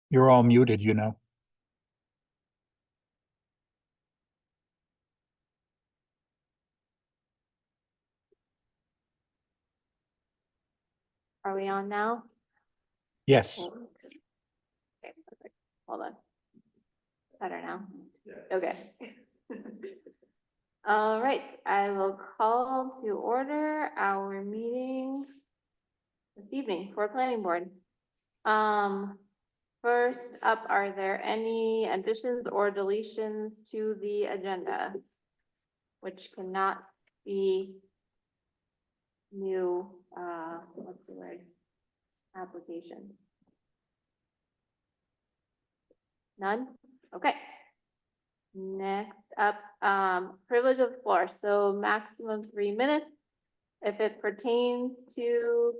You're all muted, you know. Are we on now? Yes. Okay, perfect. Hold on. Better now? Okay. All right, I will call to order our meeting this evening for planning board. First up, are there any additions or deletions to the agenda? Which cannot be new, what's the word? Application. None? Okay. Next up, privilege of the floor, so maximum 3 minutes. If it pertains to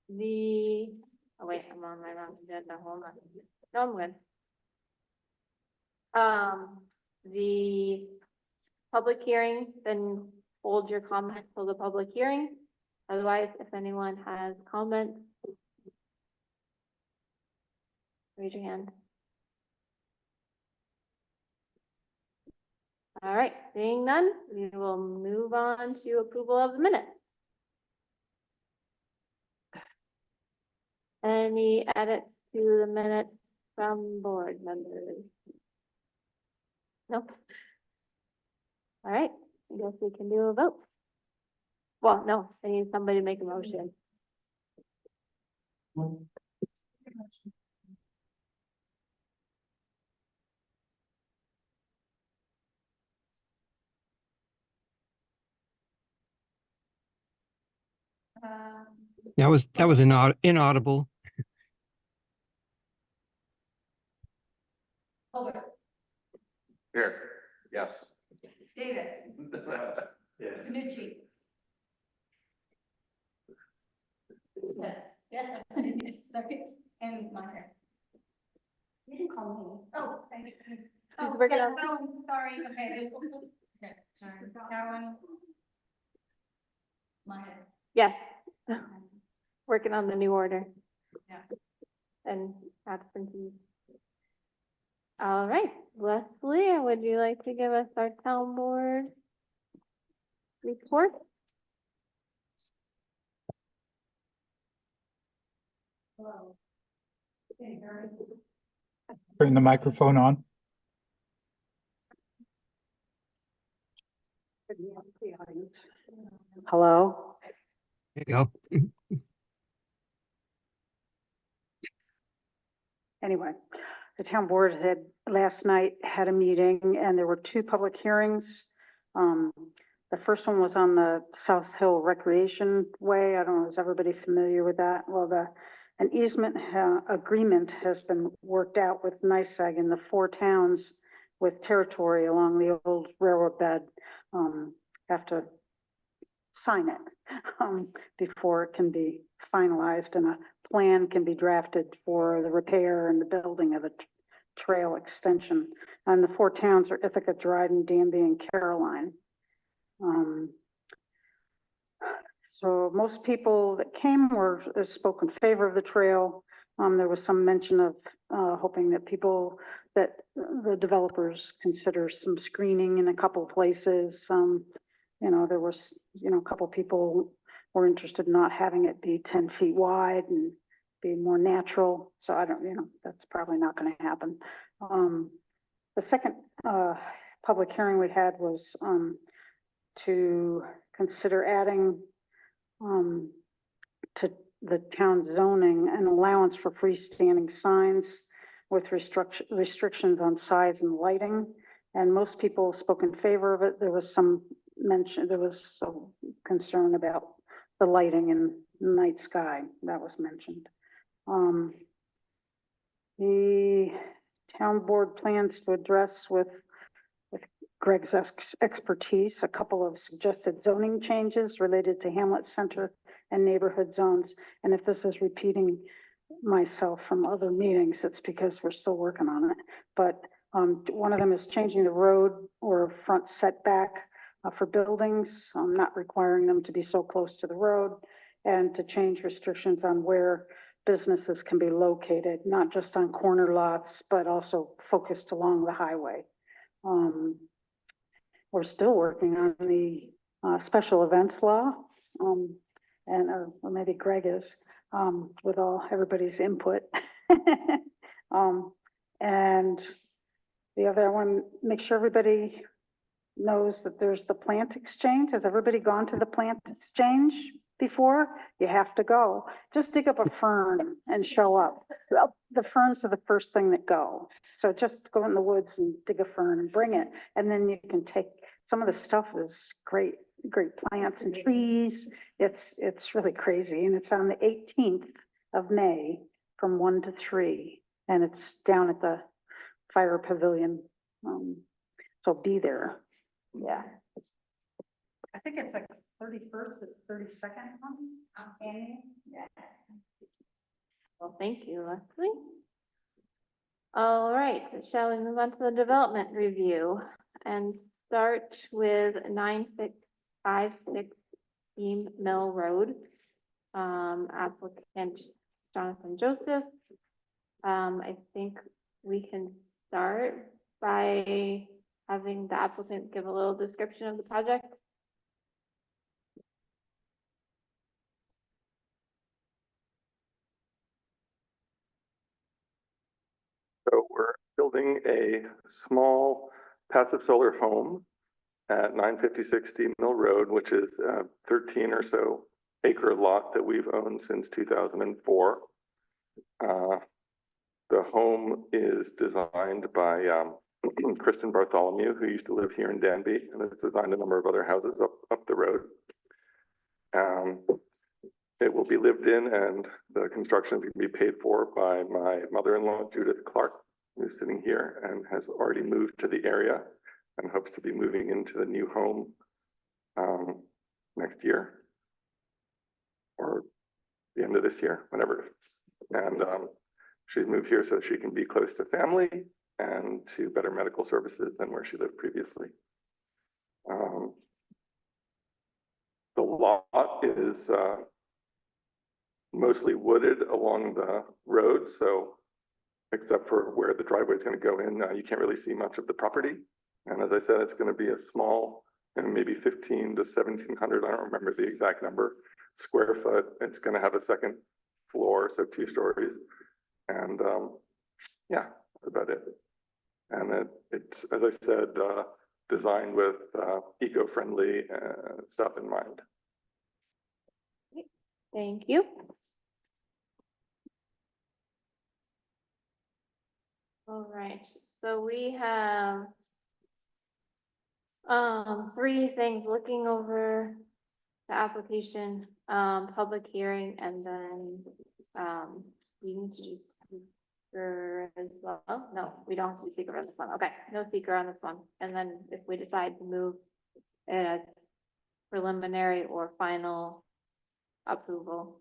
the, oh wait, I'm on my wrong agenda, hold on. No, I'm good. The public hearing, then hold your comment till the public hearing. Otherwise, if anyone has comments, raise your hand. All right, seeing none, we will move on to approval of the minutes. Any edits to the minutes from board members? Nope. All right, I guess we can do a vote. Well, no, I need somebody to make a motion. That was inaudible. Here, yes. Davis. Yeah. Nucci. Yes. Yes. Sorry. And Meyer. You didn't call me. Oh, thank you. Oh, working yeah, on- oh, sorry. Okay. Okay. Sorry. Cowan. Meyer. Yes. Working on the new order. Yeah. And absentees. All right, Leslie, would you like to give us our town board report? Hello. Bring the microphone on. Hello. There you go. Anyway, the town board had last night had a meeting and there were two public hearings. The first one was on the South Hill Recreation Way. I don't know, is everybody familiar with that? Well, an easement agreement has been worked out with NYSEG in the 4 towns with territory along the old railroad bed. Have to sign it before it can be finalized and a plan can be drafted for the repair and the building of a trail extension. And the 4 towns are Ithaca, Dryden, Danby, and Caroline. So most people that came were spoke in favor of the trail. There was some mention of hoping that the developers consider some screening in a couple of places. You know, there was, a couple of people were interested in not having it be 10 feet wide and be more natural. So I don't, that's probably not going to happen. The second public hearing we had was to consider adding to the town zoning an allowance for freestanding signs with restrictions on size and lighting. And most people spoke in favor of it. There was some concern about the lighting in the night sky that was mentioned. The town board plans to address with Greg's expertise a couple of suggested zoning changes related to Hamlet Center and neighborhood zones. And if this is repeating myself from other meetings, it's because we're still working on it. But one of them is changing the road or front setback for buildings, not requiring them to be so close to the road, and to change restrictions on where businesses can be located, not just on corner lots, but also focused along the highway. We're still working on the special events law, and or maybe Greg is, with everybody's input. And the other one, make sure everybody knows that there's the plant exchange. Has everybody gone to the plant exchange before? You have to go. Just dig up a fern and show up. Well, the ferns are the first thing that go. So just go in the woods and dig a fern and bring it. And then you can take, some of the stuff is great, great plants and trees. It's really crazy. And it's on the 18th of May from 1 to 3. And it's down at the fire pavilion. So be there. Yeah. I think it's like 31st to 32nd. Yeah. Well, thank you, Leslie. All right, shall we move on to the development review and start with 9656 Beam Mill Road? Applicant Jonathan Joseph. I think we can start by having the applicant give a little description of the project. So we're building a small passive solar home at 956 Steam Mill Road, which is a 13 or so acre lot that we've owned since 2004. The home is designed by Kristen Bartholomew, who used to live here in Danby, and has designed a number of other houses up the road. It will be lived in, and the construction can be paid for by my mother-in-law, Judith Clark, who's sitting here and has already moved to the area and hopes to be moving into the new home next year or the end of this year, whenever it is. And she's moved here so she can be close to family and to better medical services than where she lived previously. The lot is mostly wooded along the road, so except for where the driveway is going to go in, you can't really see much of the property. And as I said, it's going to be a small, maybe 15 to 1,700, I don't remember the exact number, square foot. It's going to have a second floor, so 2 stories. And yeah, that's about it. And it's, as I said, designed with eco-friendly stuff in mind. Thank you. All right, so we have 3 things: looking over the application, public hearing, and then we need to do seeker as well. No, we don't have to do seeker on this one. Okay, no seeker on this one. And then if we decide to move it as preliminary or final approval.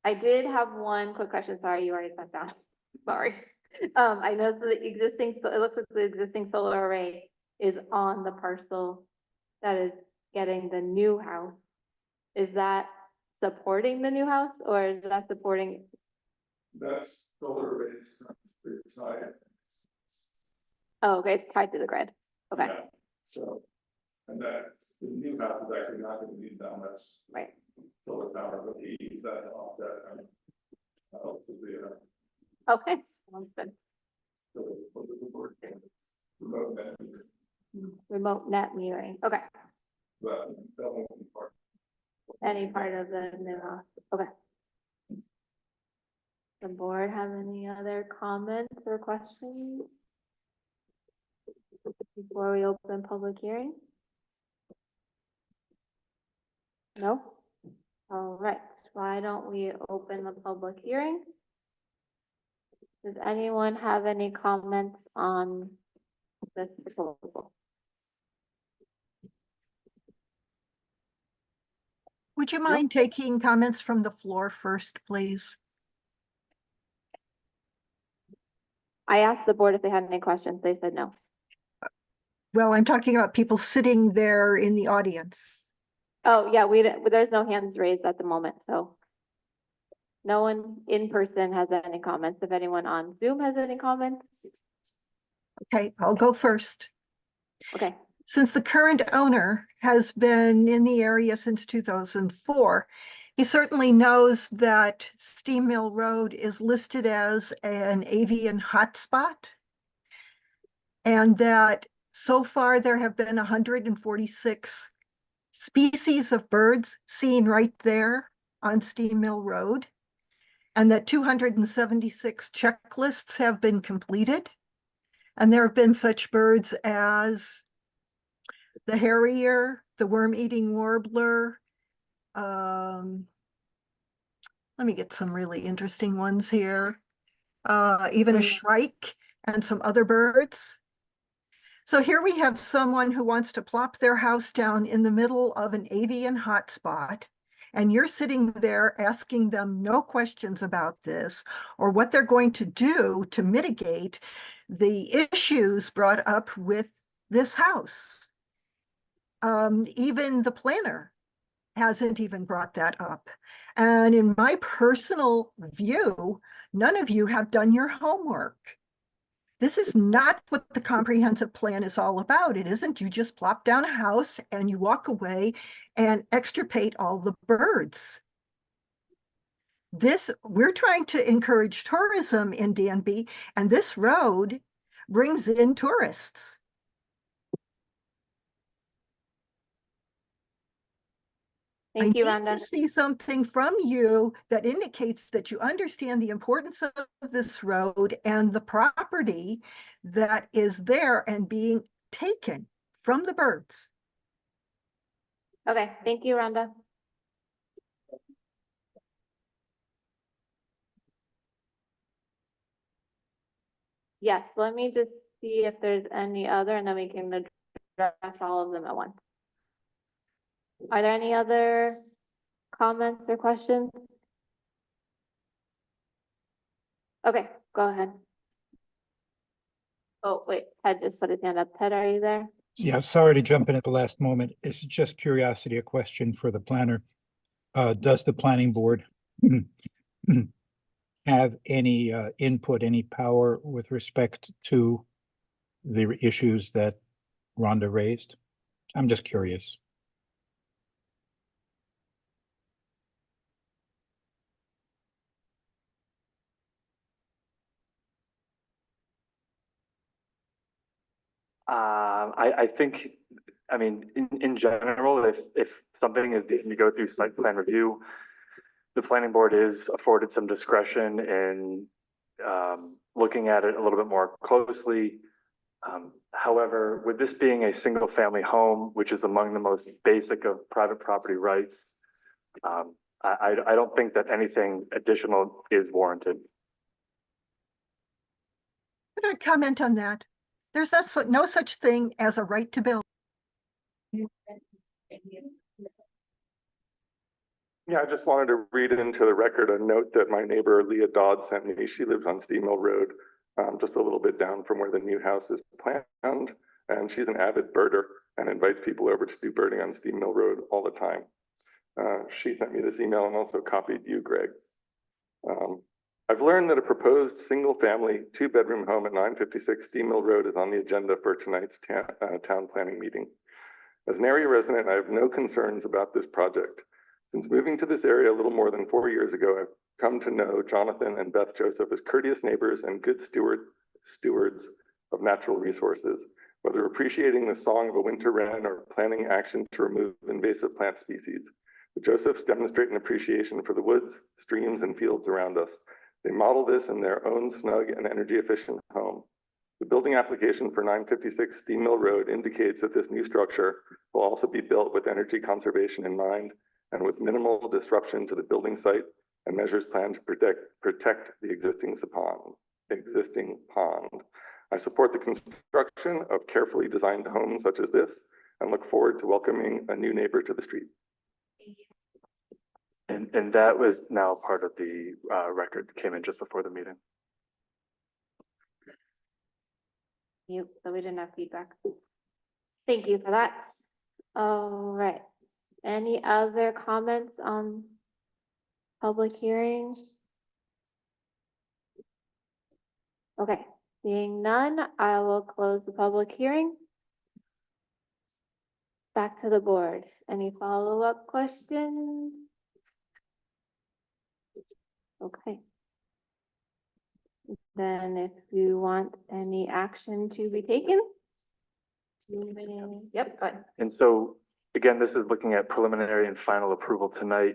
I did have one quick question. Sorry, you already sat down. Sorry. I know the existing, so it looks like the existing solar array is on the parcel that is getting the new house. Is that supporting the new house, or is that supporting? That's solar arrays, tied. Oh, okay, it's tied to the grid. Okay, Yeah, so, and that, the new house is actually not gonna need that much. Right. Solar power, but he used that to offset, hopefully, okay, sounds good. so the board can remote that, Remote net metering. Okay, but that won't be part. any part of the new house. Okay. The board have any other comments or questions before we open public hearing? No? All right, why don't we open the public hearing? Does anyone have any comments on this proposal? Would you mind taking comments from the floor first, please? I asked the board if they had any questions. They said no. Well, I'm talking about people sitting there in the audience. Oh, yeah, there's no hands raised at the moment, so. No one in person has any comments. If anyone on Zoom has any comments, Okay, I'll go first. okay. Since the current owner has been in the area since 2004, he certainly knows that Steam Mill Road is listed as an avian hotspot. And that so far there have been 146 species of birds seen right there on Steam Mill Road. And that 276 checklists have been completed. And there have been such birds as the harrier, the worm-eating warbler. Let me get some really interesting ones here. Even a shrike and some other birds. So here we have someone who wants to plop their house down in the middle of an avian hotspot. And you're sitting there asking them no questions about this or what they're going to do to mitigate the issues brought up with this house. Even the planner hasn't even brought that up. And in my personal view, none of you have done your homework. This is not what the comprehensive plan is all about. It isn't you just plop down a house and you walk away and extirpate all the birds. We're trying to encourage tourism in Danby, and this road brings in tourists. Thank you, I need Rhonda. to see something from you that indicates that you understand the importance of this road and the property that is there and being taken from the birds. Okay, thank you, Rhonda. Yes, let me just see if there's any other, and then we can address all of them at once. Are there any other comments or questions? Okay, go ahead. Oh, wait, Ted just put his hand up. Ted, are you there? Yeah, sorry to jump in at the last moment. It's just curiosity, a question for the planner. Does the planning board have any input, any power with respect to the issues that Rhonda raised? I'm just curious. I think, I mean, in general, if something is deemed to go through site plan review, the planning board is afforded some discretion in looking at it a little bit more closely. However, with this being a single family home, which is among the most basic of private property rights, I don't think that anything additional is warranted. Could I comment on that? There's no such thing as a right to build. Yeah, I just wanted to read into the record a note that my neighbor Leah Dodd sent me. She lives on Steam Mill Road, just a little bit down from where the new house is planned. And she's an avid birder and invites people over to do birding on Steam Mill Road all the time. She sent me this email and also copied you, Greg. I've learned that a proposed single-family, two-bedroom home at 956 Steam Mill Road is on the agenda for tonight's town planning meeting. As an area resident, I have no concerns about this project. Since moving to this area a little more than 4 years ago, I've come to know Jonathan and Beth Joseph as courteous neighbors and good stewards of natural resources. Whether appreciating the song of a winter wren or planning action to remove invasive plant species, the Josephs demonstrate an appreciation for the woods, streams, and fields around us. They model this in their own snug and energy-efficient home. The building application for 956 Steam Mill Road indicates that this new structure will also be built with energy conservation in mind and with minimal disruption to the building site and measures planned to protect the existing pond. I support the construction of carefully designed homes such as this and look forward to welcoming a new neighbor to the street. And that was now part of the record, came in just before the meeting. So we didn't have feedback. Thank you for that. All right, Any other comments on public hearing? Okay, seeing none, I will close the public hearing. Back to the board. Any follow-up questions? Okay. Then if you want any action to be taken? Yep, go ahead. And so, again, this is looking at preliminary and final approval tonight.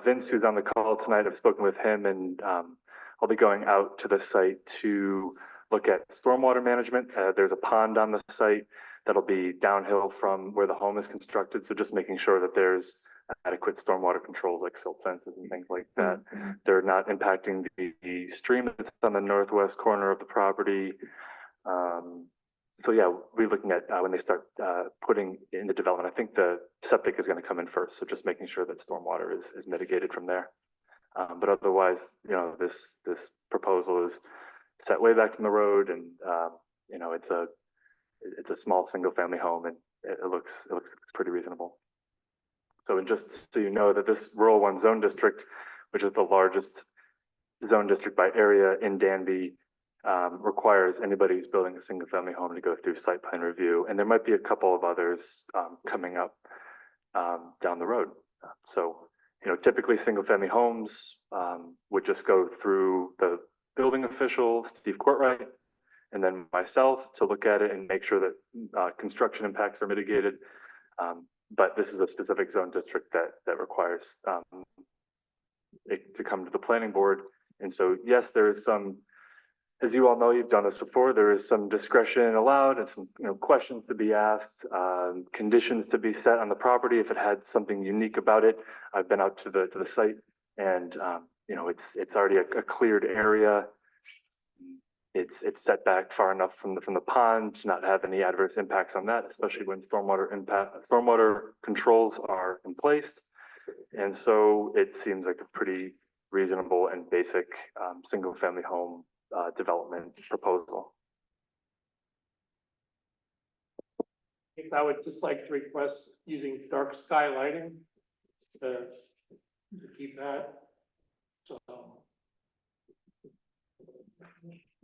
Vince, who's on the call tonight, I've spoken with him, and I'll be going out to the site to look at stormwater management. There's a pond on the site that'll be downhill from where the home is constructed, so just making sure that there's adequate stormwater controls like silt fences and things like that. They're not impacting the stream that's on the northwest corner of the property. So yeah, we're looking at when they start putting in the development. I think the septic is going to come in first, so just making sure that stormwater is mitigated from there. But otherwise, you know, this proposal is set way back from the road, and you know, it's a small single family home, and it looks pretty reasonable. So, and just so you know that this rural one zone district, which is the largest zone district by area in Danby, requires anybody who's building a single family home to go through site plan review. And there might be a couple of others coming up down the road. So, you know, typically single family homes would just go through the building official, Steve Courtwright, and then myself to look at it and make sure that construction impacts are mitigated. But this is a specific zone district that requires it to come to the planning board. And so, yes, there is some, as you all know, you've done this before, there is some discretion allowed and some, you know, questions to be asked, conditions to be set on the property if it had something unique about it. I've been out to the site, and you know, it's already a cleared area. It's set back far enough from the pond to not have any adverse impacts on that, especially when stormwater controls are in place. And so it seems like a pretty reasonable and basic single family home development proposal. I would just like to request using dark sky lighting to keep that. So.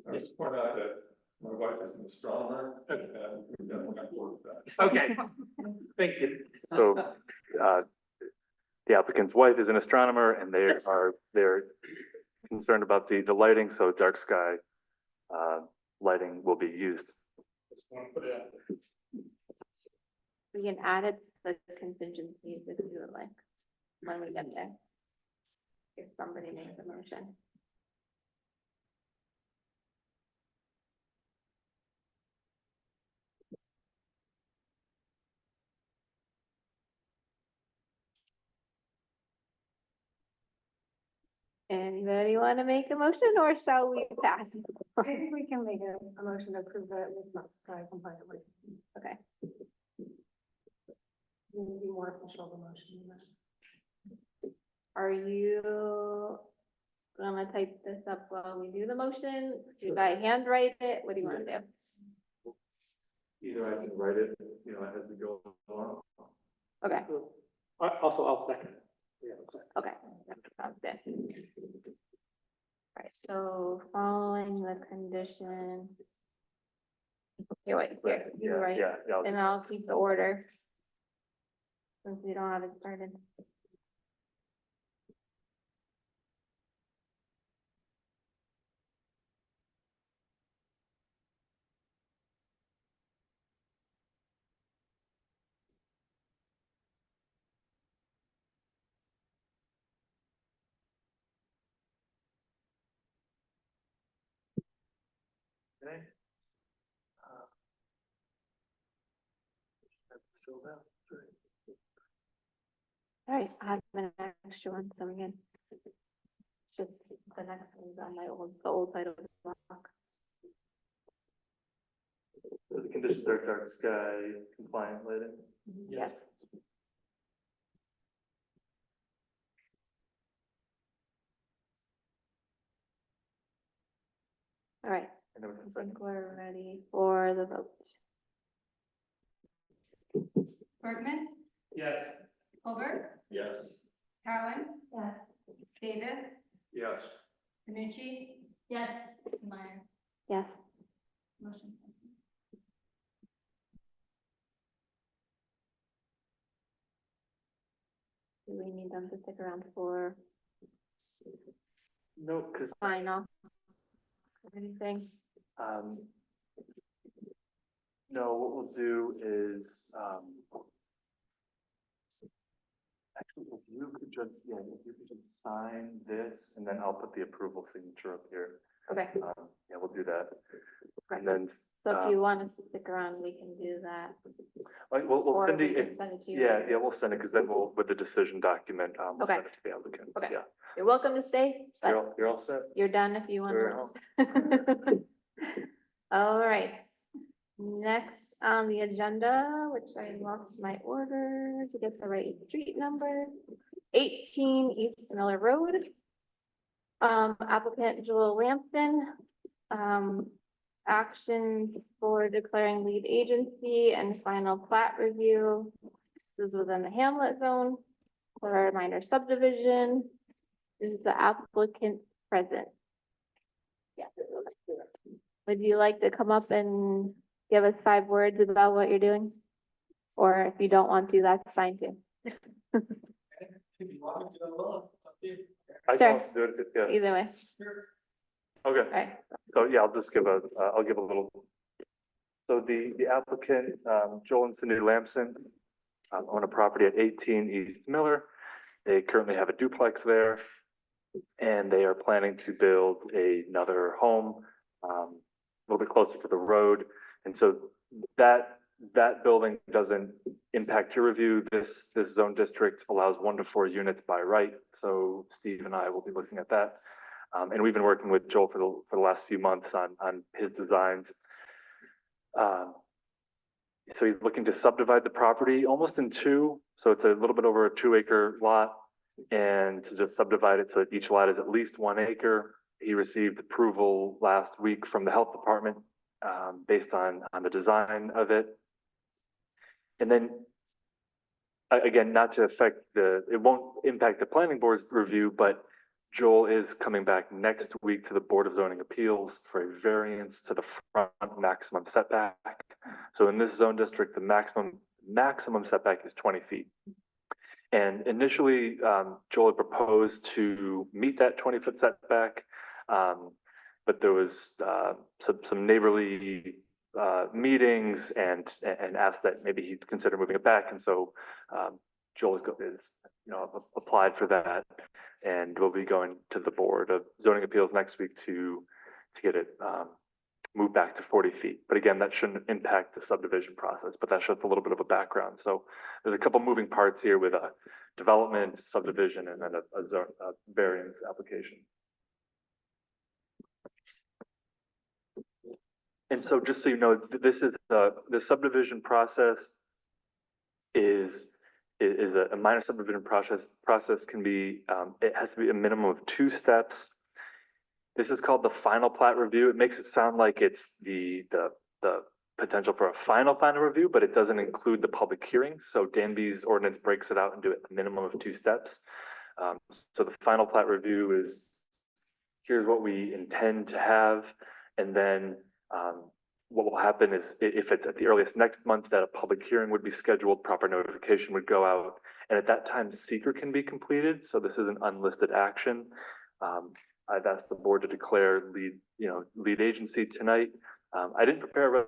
I just point out that my wife is an astronomer, and we don't want to work with that. Okay, thank you. So the applicant's wife is an astronomer, and they're concerned about the lighting, so dark sky lighting will be used. Just want to put it out there. We can add it to the contingencies if you would like, when we get there. If somebody makes a motion. Anybody want to make a motion, or shall we pass? I think we can make a motion to approve that it's not sky compliant. Okay, It would be more official the motion than that. are you gonna type this up while we do the motion? Should I handwrite it? What do you want to do? Either I can write it, you know, as we go along. Okay, Also, I'll second. Yeah, okay, that sounds good. Right, so following the condition. Here, wait, here, you write, Yeah, and I'll keep the order. Since we don't have it started. Okay. All right, I have an extra one coming in. Just the next one's on the old side of the block. So the conditions are dark sky compliant lighting. Yes. All right, And there was a I second. think we're ready for the vote. Bergman, Yes. Colbert, Yes. Carolyn. Yes. Davis, Yes. Nucci. Yes. Meyer. Yes. Motion. Do we need them to stick around for No, because, sign off? Or anything? no, what we'll do is, actually, if you could just, yeah, if you could just sign this, and then I'll put the approval signature up here. Okay, Yeah, we'll do that. Right. And then, so if you want us to stick around, we can do that. we'll Or send we it, can send it to you. yeah, later. yeah, we'll send it, because then we'll, with the decision document, we'll Okay. send it to the applicant. Okay. Yeah, You're welcome to stay, but you're all set. you're done if you want You're to. All right. Next on the agenda, which I lost my order to get the right street number, 18 East Miller Road. Applicant Joel Lamson, actions for declaring lead agency and final plat review. This is within the hamlet zone for a minor subdivision. Is the applicant present? Yeah. Would you like to come up and give us 5 words about what you're doing? Or if you don't want to, that's fine too. If you want me to go along, it's up to you. I Sure. can also do it, yeah, Either way, okay. all right. So, yeah, I'll just give I'll give a little. So the applicant, Joel and Cindy Lamson, own a property at 18 East Miller. They currently have a duplex there. And they are planning to build another home, a little bit closer to the road. And so that building doesn't impact your review. This zone district allows 1 to 4 units by right. So Steve and I will be looking at that. And we've been working with Joel for the last few months on his designs. So he's looking to subdivide the property almost in 2. So it's a little bit over a 2-acre lot. And to just subdivide it so that each lot is at least 1 acre. He received approval last week from the health department, based on the design of it. And then, again, not to affect it won't impact the planning board's review, but Joel is coming back next week to the Board of Zoning Appeals for a variance to the front maximum setback. So in this zone district, the maximum setback is 20 feet. And initially, Joel had proposed to meet that 20-foot setback, but there was some neighborly meetings and asked that maybe he'd consider moving it back. And so Joel is applied for that, and we'll be going to the Board of Zoning Appeals next week to get it moved back to 40 feet. But again, that shouldn't impact the subdivision process, but that's just a little bit of a background. So there's a couple moving parts here with a development, subdivision, and then a variance application. And so just so you know, this is the subdivision process is a minor subdivision process can be, it has to be a minimum of 2 steps. This is called the final plat review. It makes it sound like it's the potential for a final review, but it doesn't include the public hearing. So Danby's ordinance breaks it out and do it a minimum of 2 steps. So the final plat review is, here's what we intend to have. And then what will happen is if it's at the earliest next month that a public hearing would be scheduled, proper notification would go out. And at that time, seeker can be completed. So this is an unlisted action. I've asked the board to declare lead agency tonight. I didn't prepare a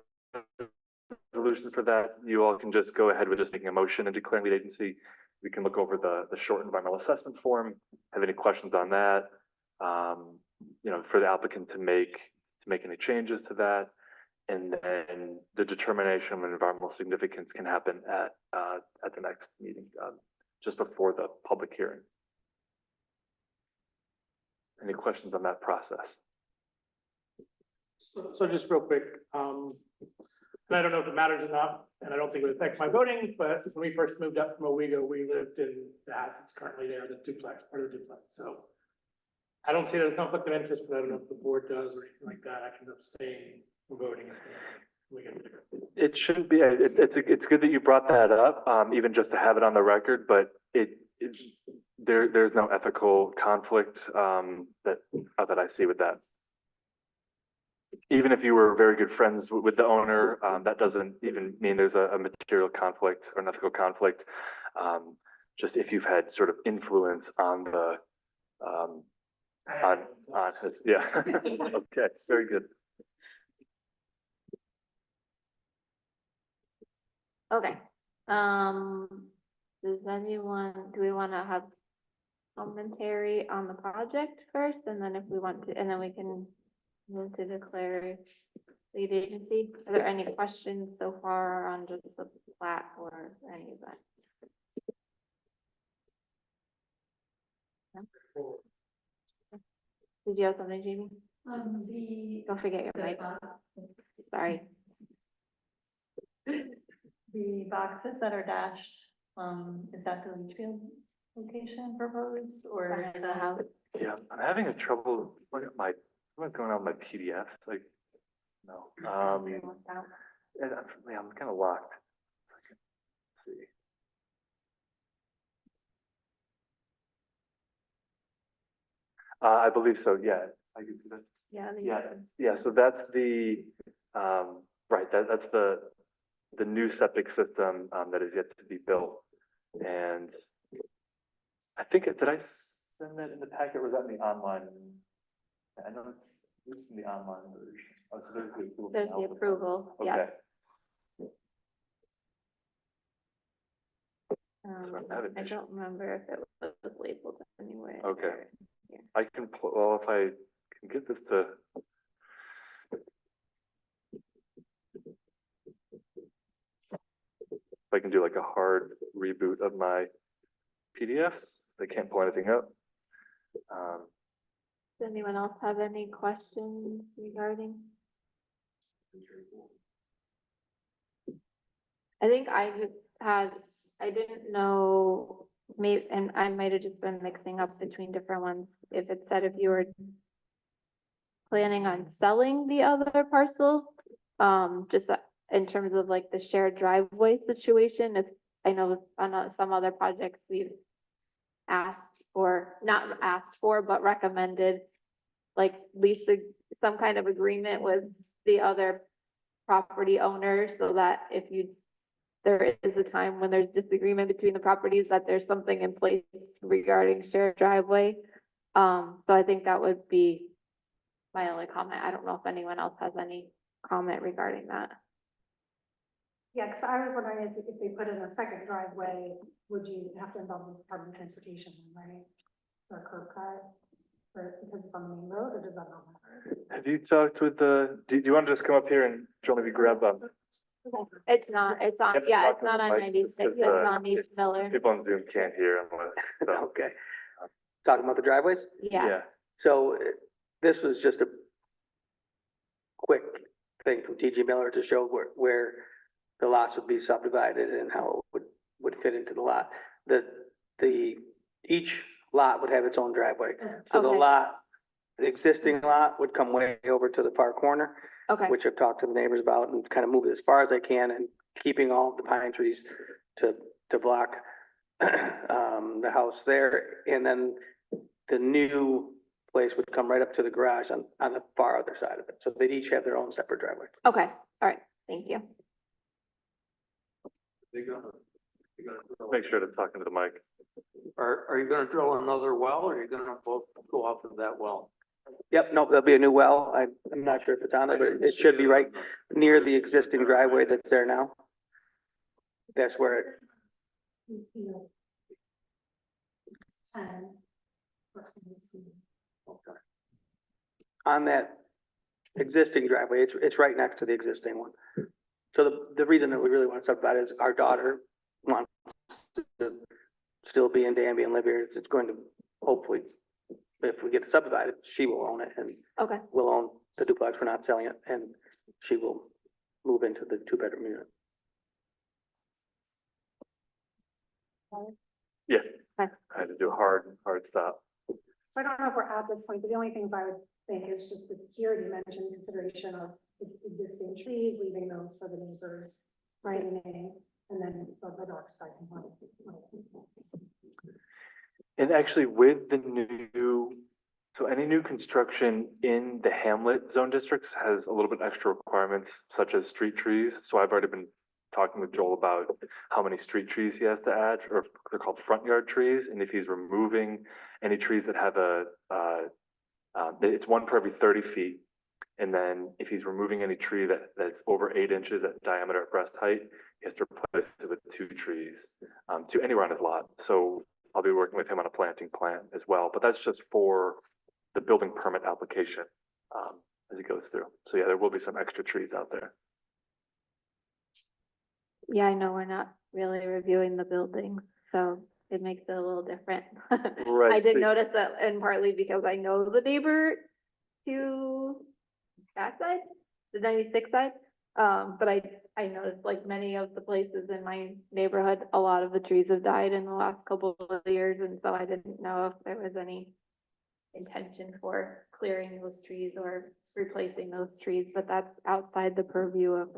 resolution for that. You all can just go ahead with just making a motion and declaring lead agency. We can look over the short environmental assessment form. Have any questions on that? For the applicant to make any changes to that. And then the determination of environmental significance can happen at the next meeting, just before the public hearing. Any questions on that process? So just real quick, and I don't know if it matters or not, and I don't think it would affect my voting, but when we first moved up from Owego, we lived in the house that's currently there, the duplex, part of the duplex, so. I don't see it as a conflict of interest, but I don't know if the board does or anything like that. I can abstain from voting. we can. It shouldn't be, it's good that you brought that up, even just to have it on the record, but there's no ethical conflict, that I see with that. Even if you were very good friends with the owner, that doesn't even mean there's a material conflict or an ethical conflict. Just if you've had sort of influence on the, on his, yeah. Okay, very good. Okay, do we wanna have commentary on the project first, and then if we want to, and then we can move to declare lead agency? Are there any questions so far on just the plat or any of that? No? Did you have something, Jamie? Don't forget your mic. Sorry. The boxes that are dashed, is that the Litchfield location proposed or? Behind the house. Yeah, I'm having a trouble, what's going on with my PDFs, like, no, and I'm kind of locked. Let's see. I believe so, yeah, I can see that. Yeah. Yeah, so that's the, right, that's the new septic system, that is yet to be built. And I think, did I send that in the packet or was that in the online? I know this is in the online version. Oh, so there's the approval. There's the approval, yes. Okay. I don't remember if it was labeled anywhere. Okay. Here. I can, well, if I can get this to. If I can do like a hard reboot of my PDFs, I can't pull anything up. Does anyone else have any questions regarding? I think I didn't know, maybe, and I might have just been mixing up between different ones. If it said if you were planning on selling the other parcel, just in terms of like the shared driveway situation, if I know on some other projects we've asked or not asked for, but recommended like some kind of agreement with the other property owner so that if there is a time when there's disagreement between the properties, that there's something in place regarding shared driveway. So I think that would be my only comment. I don't know if anyone else has any comment regarding that. Yeah, because I was wondering if they put in a second driveway, would you have to involve the Department of Transportation, right? Or curb cut, or because it's on the main road, or does that not matter? Have you talked with do you want to just come up here and maybe grab It's not, it's on, yeah, it's not on 96, it's on East Miller. people on Zoom can't hear unless. So. Okay. Talking about the driveways? Yeah, So this was just a quick thing from TG Miller to show where the lots would be subdivided and how it would fit into the lot. Each lot would have its own driveway. So the existing lot would come way over to the far corner, okay, which I've talked to the neighbors about and kind of move it as far as I can and keeping all the pine trees to block the house there. And then the new place would come right up to the garage on the far other side of it. So they'd each have their own separate driveway. okay, all right, thank you. Make sure to talk into the mic. Are you gonna drill another well, or are you gonna both go off of that well? Yep, nope, there'll be a new well. I'm not sure if it's on there, but it should be right near the existing driveway that's there now. That's where it, on that existing driveway, it's right next to the existing one. So the reason that we really want to talk about it is our daughter wants to still be in Danby and live here. It's going to, hopefully, if we get subdivided, she will own it and Okay, we'll own the duplex. We're not selling it, and she will move into the 2-bedroom unit. Yeah. Okay. I had to do a hard stop. I don't know if we're at this point, but the only things I would think is just the security mentioned consideration of existing trees, leaving those for the neighbors. Right. screening, And then the dark side component. And actually with the so any new construction in the hamlet zone districts has a little bit extra requirements such as street trees. So I've already been talking with Joel about how many street trees he has to add, or they're called front yard trees. And if he's removing any trees that have it's one per every 30 feet. And then if he's removing any tree that's over 8 inches at diameter at breast height, he has to replace it with 2 trees to anywhere on his lot. So I'll be working with him on a planting plan as well, but that's just for the building permit application as he goes through. So yeah, there will be some extra trees out there. Yeah, I know we're not really reviewing the building, so it makes it a little different. Right, I did so- notice that, and partly because I know the neighbor to that side, the 96 side. But I noticed like many of the places in my neighborhood, a lot of the trees have died in the last couple of years, and so I didn't know if there was any intention for clearing those trees or replacing those trees, but that's outside the purview of,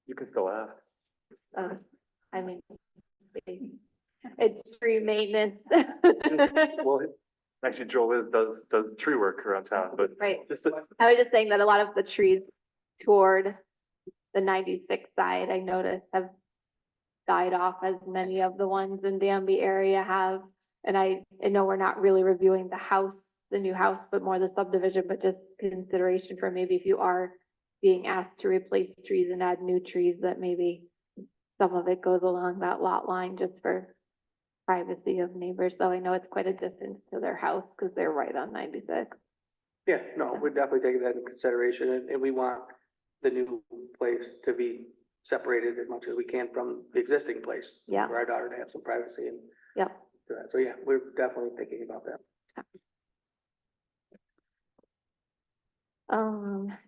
You can still ask. I mean, it's free maintenance. Well, actually Joel does tree work around town, but Right. just I was just saying that a lot of the trees toward the 96 side, I noticed have died off, as many of the ones in Danby area have. And I know we're not really reviewing the house, the new house, but more the subdivision, but just consideration for maybe if you are being asked to replace trees and add new trees, that maybe some of it goes along that lot line just for privacy of neighbors. So I know it's quite a distance to their house because they're right on 96. Yeah, no, we're definitely taking that into consideration, and we want the new place to be separated as much as we can from the existing place. Yeah. For our daughter to have some privacy and. Yep. So yeah, we're definitely thinking about that.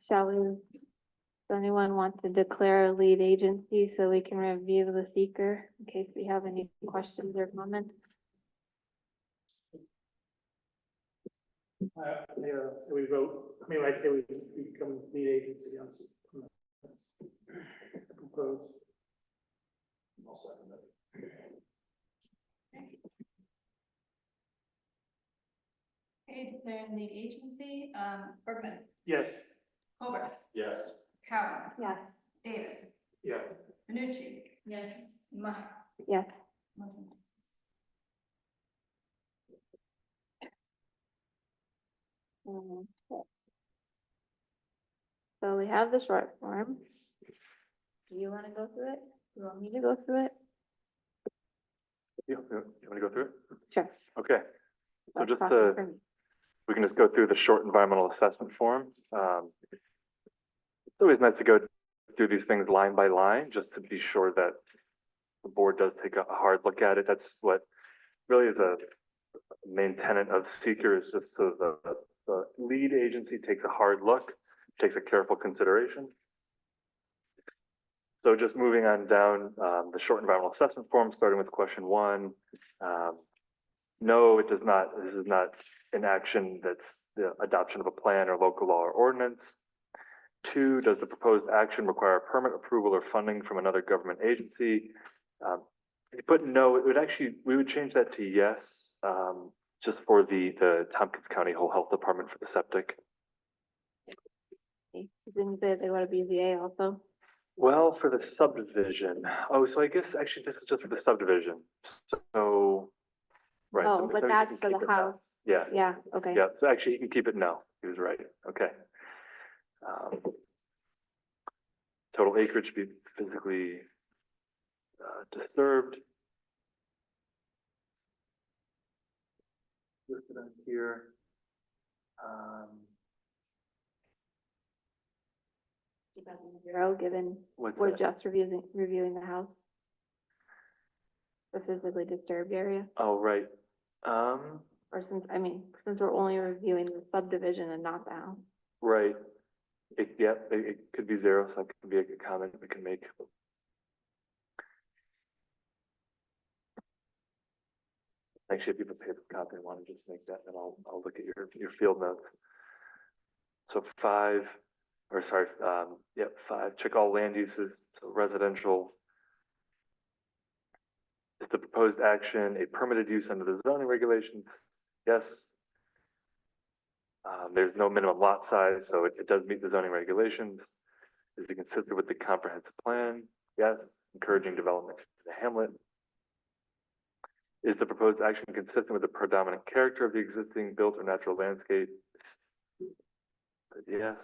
Shall we, does anyone want to declare a lead agency so we can review the seeker in case we have any questions or comments? Yeah, so we vote, I mean, I say we become lead agency on proposed. I'll second that. Okay, declare lead agency, Bergman, Yes. Colbert, Yes. Cowan, Yes. Davis, Yeah. Nucci. Yes. Meyer. Yes. Motion. So we have the short form. Do you want to go through it? You want me to go through it? you want to go through it? Sure. Okay. So That's just possible for me. we can just go through the short environmental assessment form. It's always nice to go through these things line by line, just to be sure that the board does take a hard look at it. That's what really is a main tenet of seeker, is just so the lead agency takes a hard look, takes a careful consideration. So just moving on down, the short environmental assessment form, starting with question 1. No, it does not. This is not an action that's the adoption of a plan or local law or ordinance. 2, does the proposed action require permit approval or funding from another government agency? If you put no, it would actually, we would change that to yes, just for the Tompkins County Whole Health Department for the septic. Didn't say they want to BZA also. Well, for the subdivision, oh, so I guess actually this is just for the subdivision. So, right. Oh, so but we that's can for keep the it no. house. Yeah. Yeah, okay. Yeah, so actually you can keep it no, he was right, okay. Total acreage be physically disturbed. Listed on here. Zero, given What's we're that? just reviewing the house. The physically disturbed area, Oh, right. or since we're only reviewing the subdivision and not the house. Right. It could be 0, so that could be a good comment we can make. Actually, if you have a paper copy, I want to just make that, and I'll look at your field notes. So 5, or sorry, yep, 5, check all land uses, so residential. Is the proposed action a permitted use under the zoning regulations? Yes. There's no minimum lot size, so it does meet the zoning regulations. Is it consistent with the comprehensive plan? Yes. Encouraging development in the hamlet. Is the proposed action consistent with the predominant character of the existing built or natural landscape? Yes.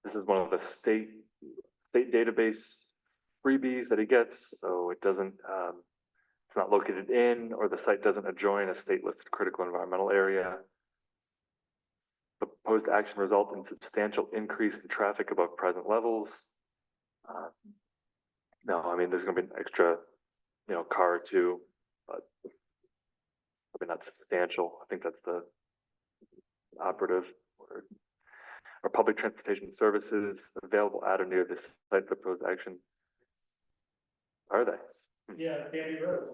This is one of the state database freebies that he gets, so it doesn't, it's not located in, or the site doesn't adjoin a state listed critical environmental area. The proposed action result in substantial increase in traffic above present levels. No, I mean, there's gonna be an extra, car or two, but probably not substantial. I think that's the operative word. Are public transportation services available at or near this site proposed action? Are they? Yeah, Danby Road.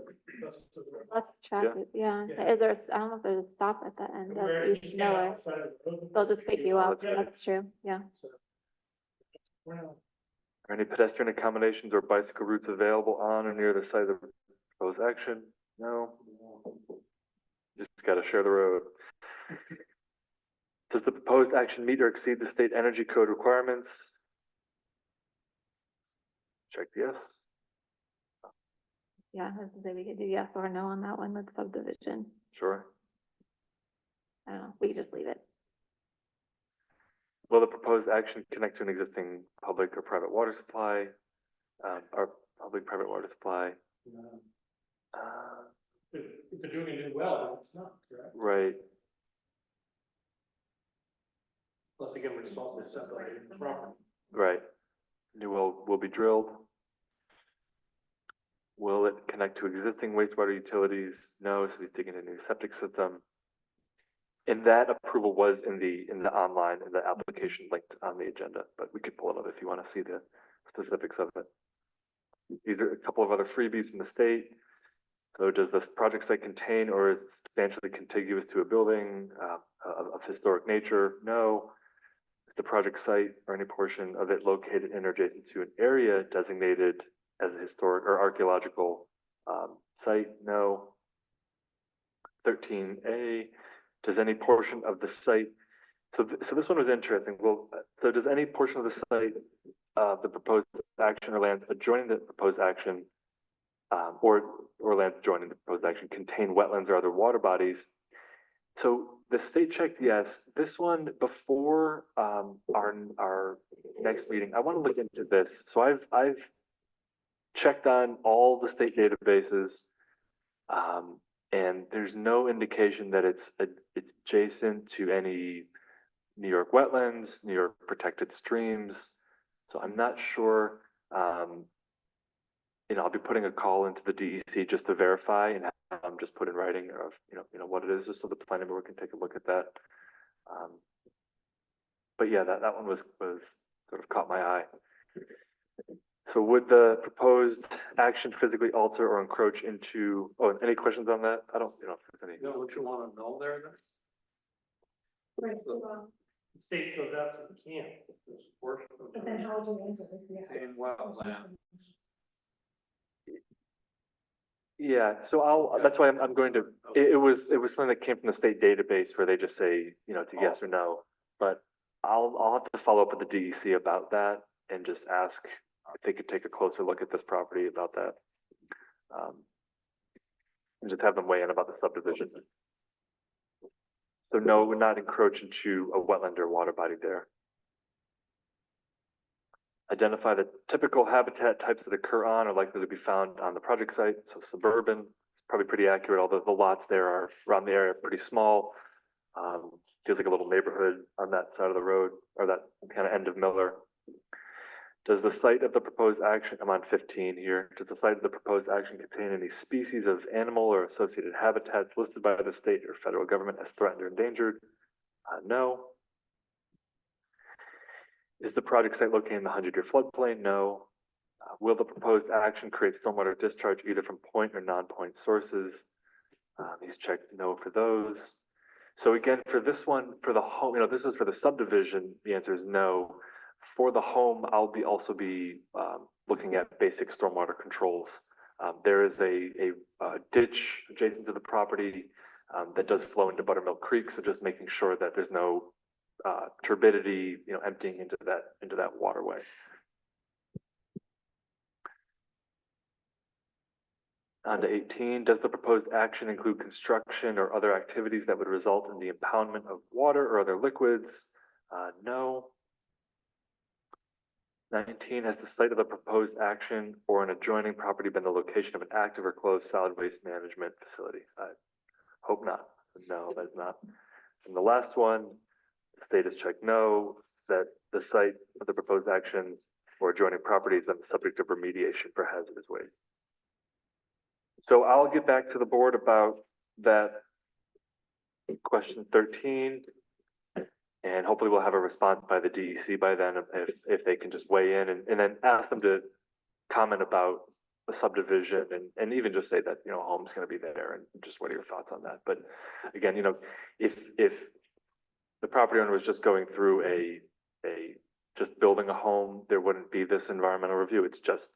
Less traffic, yeah. Yeah. Is there, I don't know if there's a stop at the end Where of you each stand nowhere. outside of the road. They'll just pick you up, Yeah. that's true, yeah. We're not- Are any pedestrian accommodations or bicycle routes available on or near the site of the proposed action? No. Just gotta share the road. Does the proposed action meet or exceed the state energy code requirements? Check yes. Yeah, I was gonna say we could do yes or no on that one with subdivision. Sure. I don't know, we could just leave it. Will the proposed action connect to an existing public or private water supply? Or public-private water supply? If they're doing a new well, it's not, correct? Right. Plus again, we're just also separating the property. Right. New well will be drilled. Will it connect to existing wastewater utilities? No, so he's digging a new septic system. And that approval was in the online, in the application linked on the agenda, but we could pull it up if you want to see the specifics of it. These are a couple of other freebies from the state. So does this project site contain or is substantially contiguous to a building of historic nature? No. Is the project site or any portion of it located in or adjacent to an area designated as a historic or archaeological site? No. 13A, does any portion of the site, so this one was interesting. Well, so does any portion of the site, the proposed action or lands adjoining the proposed action, or lands adjoining the proposed action contain wetlands or other water bodies? So the state checked yes. This one, before our next meeting, I want to look into this. So I've checked on all the state databases, and there's no indication that it's adjacent to any New York wetlands, New York protected streams. So I'm not sure. I'll be putting a call into the DEC just to verify and just put in writing of what it is, just so the planning board can take a look at that. But yeah, that one was sort of caught my eye. So would the proposed action physically alter or encroach into, any questions on that? I don't, if there's any. You know what you wanna know there then? Right, The state goes up to the camp. This portion of but then how would you answer if we have- Contain wetland. Yeah, so that's why I'm going to, it was something that came from the state database where they just say, to yes or no. But I'll have to follow up with the DEC about that and just ask if they could take a closer look at this property about that. And just have them weigh in about the subdivision. So no, it would not encroach into a wetland or water body there. Identify the typical habitat types that occur on or likely to be found on the project site. So suburban, probably pretty accurate, although the lots there are around the area pretty small. Feels like a little neighborhood on that side of the road, or that kind of end of Miller. Does the site of the proposed action, I'm on 15 here, does the site of the proposed action contain any species of animal or associated habitats listed by the state or federal government as threatened or endangered? No. Is the project site located in the 100-year floodplain? No. Will the proposed action create stormwater discharge either from point or non-point sources? He's checked no for those. So again, for this one, for the home, this is for the subdivision, the answer is no. For the home, I'll also be looking at basic stormwater controls. There is a ditch adjacent to the property that does flow into Buttermilk Creek, so just making sure that there's no turbidity, emptying into that waterway. On to 18, does the proposed action include construction or other activities that would result in the impoundment of water or other liquids? No. 19, has the site of the proposed action or an adjoining property been the location of an active or closed solid waste management facility? I hope not. No, that's not. And the last one, the state has checked no, that the site of the proposed action or adjoining property is the subject of remediation for hazardous waste. So I'll get back to the board about that question 13. And hopefully we'll have a response by the DEC by then, if they can just weigh in and then ask them to comment about the subdivision and even just say that, home's gonna be there and just what are your thoughts on that? But again, if the property owner was just going through just building a home, there wouldn't be this environmental review. It's just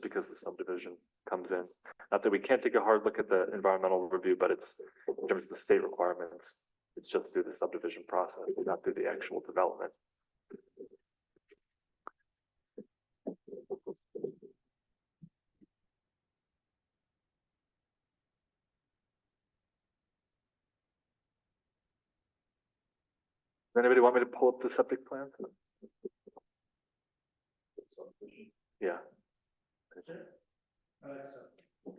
because the subdivision comes in. Not that we can't take a hard look at the environmental review, but it's in terms of the state requirements, it's just through the subdivision process, not through the actual development. Does anybody want me to pull up the septic plans? Yeah.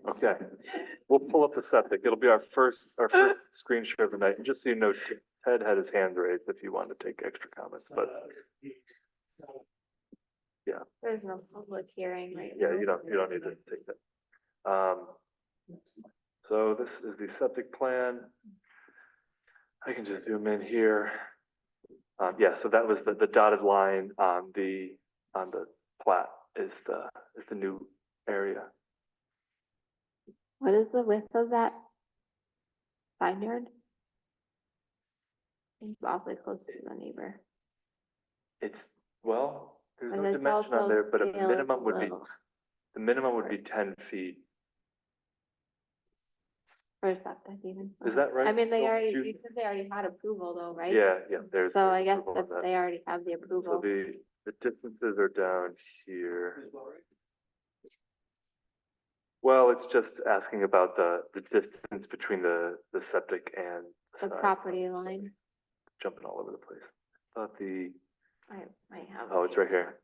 Okay, we'll pull up the septic. It'll be our first screen share of the night. And just so you know, Ted had his hand raised if you wanted to take extra comments, but yeah. There's no public hearing right Yeah, now. you don't need to take that. So this is the septic plan. I can just zoom in here. Yeah, so that was the dotted line on the plat is the new area. What is the width of that side yard? It's awfully close to the neighbor. There's And no it's dimension on also there, but scaled the minimum would be 10 feet. For septic even. Is that right? I mean, So you said they already had approval though, right? Yeah, there's. So I guess approval on that they already have the So approval. the distances are down here. Well, it's just asking about the distance between the septic and The side. property line. Jumping all over the place. Thought I might have. oh, it's right here.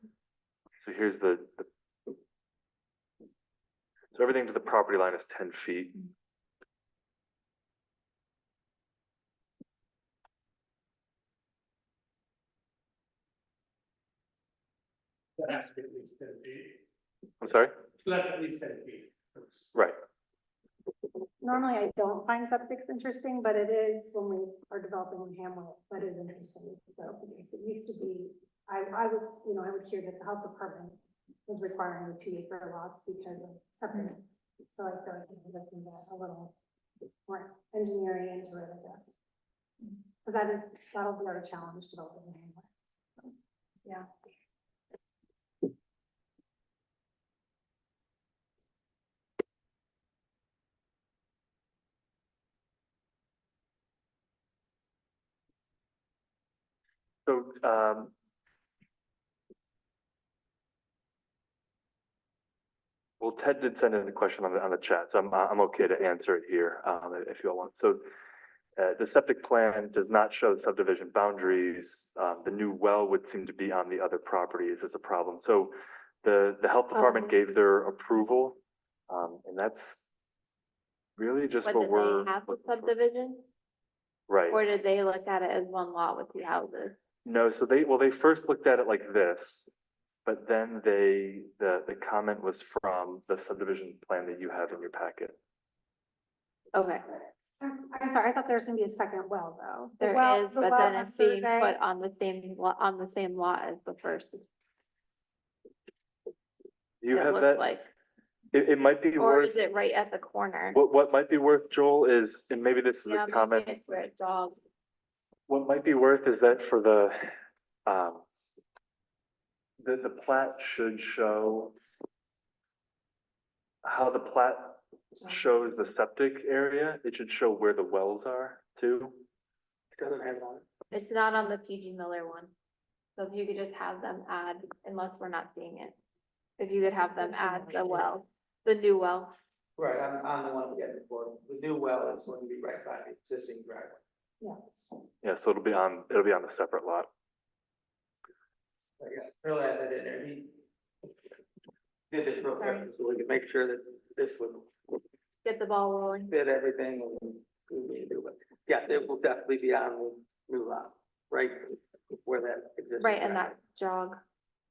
So here's so everything to the property line is 10 feet. That has to be at least 10 feet. I'm sorry? So that's at least 10 feet. Right. Normally I don't find septics interesting, but it is when we are developing in Hamlet, that is interesting. So, because it used to be, I would hear that the health department was requiring the 2-acre lots because of septic. So I feel like we're looking at a little more engineering into it, I guess. Because that'll be our challenge developing in Hamlet. Yeah. So, well, Ted did send in a question on the chat, so I'm okay to answer it here, if you all want. So, the septic plan does not show subdivision boundaries. The new well would seem to be on the other properties as a problem. So, the health department gave their approval, and that's really just But what did we're. they have the subdivision? Right. Or did they look at it as one lot with 2 houses? No, so they first looked at it like this, but then the comment was from the subdivision plan that you have in your packet. Okay, I'm sorry, I thought there was gonna be a second well, though. The there well- is, the but well then on it's being survey- put on the same lot as the first. You it have looks that, like, it might be or worth, is it right at the corner? what might be worth, Joel, is, and maybe this is Yeah, a maybe comment, it's where it jogs. What might be worth is that for the plat should show how the plat shows the septic area. It should show where the wells are too. It doesn't have it on it. It's not on the TG Miller one. So if you could just have them add, unless we're not seeing it. If you could have them add the well, the new well. Right, on the one we got before, the new well is going to be right by the existing driveway. Yeah, so it'll be on a separate lot. So yeah, he'll add that in there, he did this real quick, Sorry. so we could make sure that this would Get the ball rolling. fit everything and we need to do it. Yeah, it will definitely be on the new lot, right where that exists. Right, and that jog.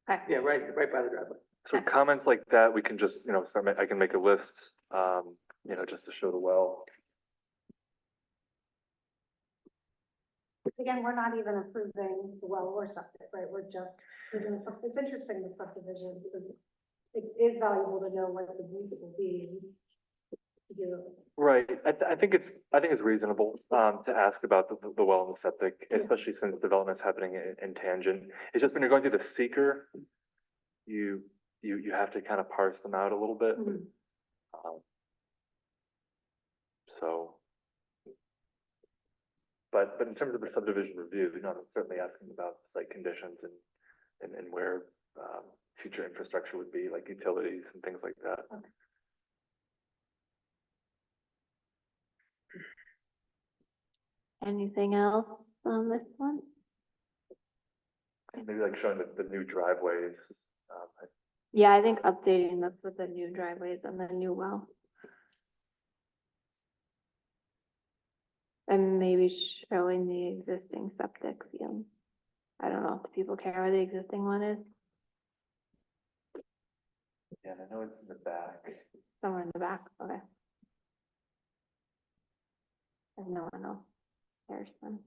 Okay. Yeah, right by the driveway. So comments like that, we can just, I can make a list, just to show the well. Again, we're not even approving the well or septic, right? We're just, it's interesting with subdivision because it is valuable to know what the use will be to do. Right, I think it's reasonable, to ask about the well and the septic, especially since development's happening in tangent. It's just when you're going through the seeker, you have to kind of parse them out a little bit. Mhm. So. But in terms of the subdivision review, I'm certainly asking about site conditions and where, future infrastructure would be, like utilities and things like that. Okay. Anything else on this one? Maybe like showing the new driveways. Yeah, I think updating this with the new driveways and the new well. And maybe showing the existing septic field. I don't know, do people care where the existing one is? Yeah, I know it's in the back. Somewhere in the back, okay. There's no one else. There's one.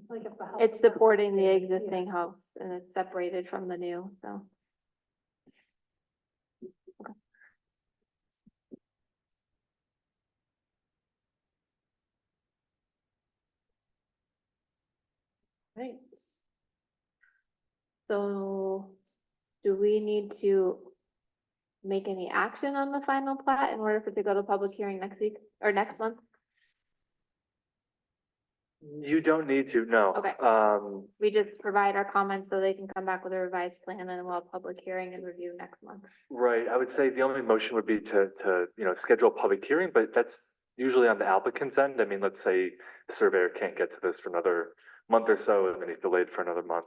Like if the house It's is- supporting the Yeah. existing house and it's separated from the new, so. Right. So, do we need to make any action on the final plat in order for it to go to public hearing next week or next month? You don't need to, no. Okay. We just provide our comments so they can come back with a revised plan and we'll have public hearing and review next month. Right, I would say the only motion would be to, schedule a public hearing, but that's usually on the applicant's end. I mean, let's say the surveyor can't get to this for another month or so, and then he's delayed for another month.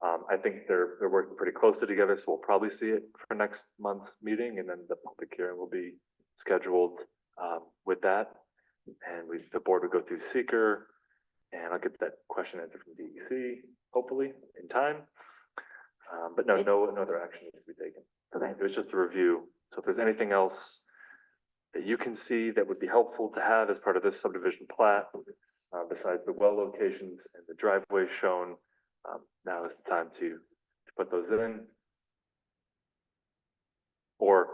I think they're working pretty closely together, so we'll probably see it for next month's meeting, and then the public hearing will be scheduled, with that. And the board would go through seeker, and I'll get that question answered from DEC, hopefully, in time. But no other action needs to be taken. Okay. It was just a review. So if there's anything else that you can see that would be helpful to have as part of this subdivision plat, besides the well locations and the driveway shown, now is the time to put those in. Or,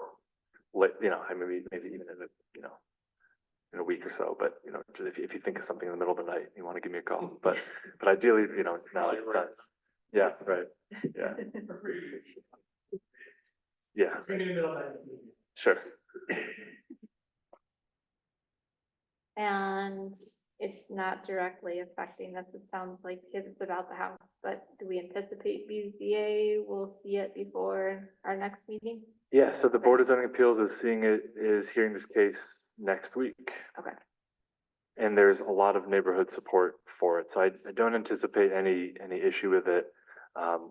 maybe even in a week or so, but, just if you think of something in the middle of the night, you want to give me a call, but ideally, now it's done. Yeah, right, yeah. Yeah, sure. And it's not directly affecting us, it sounds like, because it's about the house, but do we anticipate BZA will see it before our next meeting? Yeah, so the Board of Zoning Appeals is hearing this case next week. Okay. And there's a lot of neighborhood support for it, so I don't anticipate any issue with it.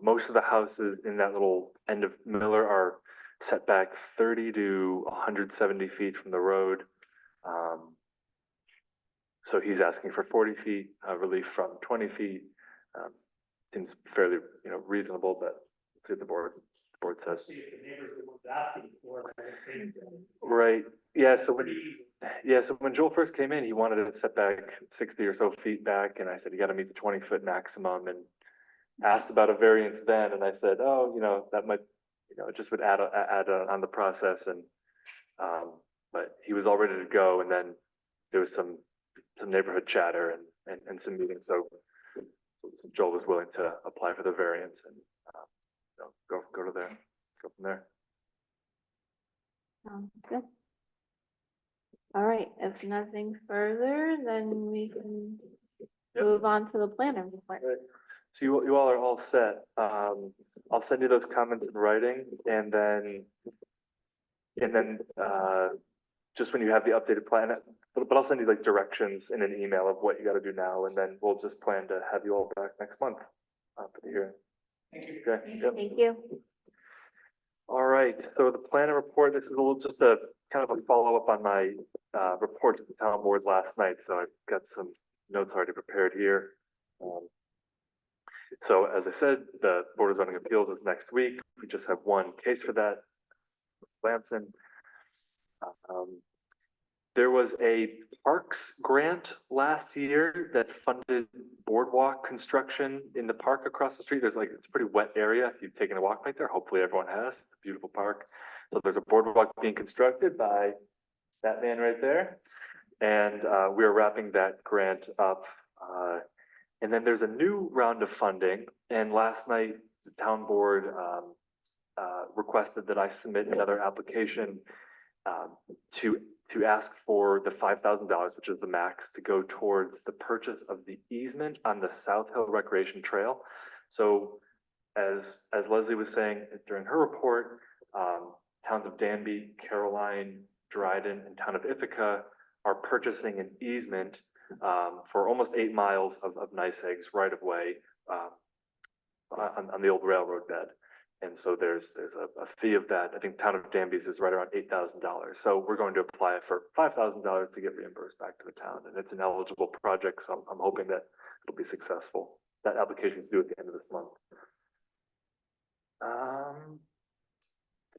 Most of the houses in that little end of Miller are set back 30 to 170 feet from the road. So he's asking for 40 feet, relief from 20 feet. Seems fairly, reasonable, but let's see what the board says. Right, yeah, so when Joel first came in, he wanted it set back 60 or so feet back, and I said, you gotta meet the 20-foot maximum, and asked about a variance then, and I said, oh, that might, it just would add on the process, and, but he was all ready to go, and then there was some neighborhood chatter and some meetings, so so Joel was willing to apply for the variance and, go to there, go from there. Good. All right, if nothing further, then we can Yep. move on to the planner report. Right. So you all are all set. I'll send you those comments in writing and then just when you have the updated plan, but I'll send you like directions in an email of what you gotta do now, and then we'll just plan to have you all back next month for the hearing. Thank you. Okay, yep. Thank you. All right, so the planning report, this is a little, just a kind of a follow-up on my report to the town board last night, so I've got some notes already prepared here. So as I said, the Board of Zoning Appeals is next week. We just have one case for that, Lamson. There was a parks grant last year that funded boardwalk construction in the park across the street. It's a pretty wet area. If you've taken a walk right there, hopefully everyone has. It's a beautiful park. So there's a boardwalk being constructed by that man right there. And we are wrapping that grant up. And then there's a new round of funding. And last night, the town board requested that I submit another application to ask for the $5,000, which is the max, to go towards the purchase of the easement on the South Hill Recreation Trail. So as Leslie was saying during her report, towns of Danby, Caroline, Dryden, and town of Ithaca are purchasing an easement for almost 8 miles of nice eggs right of way on the old railroad bed. And so there's a fee of that. I think town of Danby's is right around $8,000. So we're going to apply for $5,000 to get reimbursed back to the town. And it's an eligible project, so I'm hoping that it'll be successful. That application is due at the end of this month.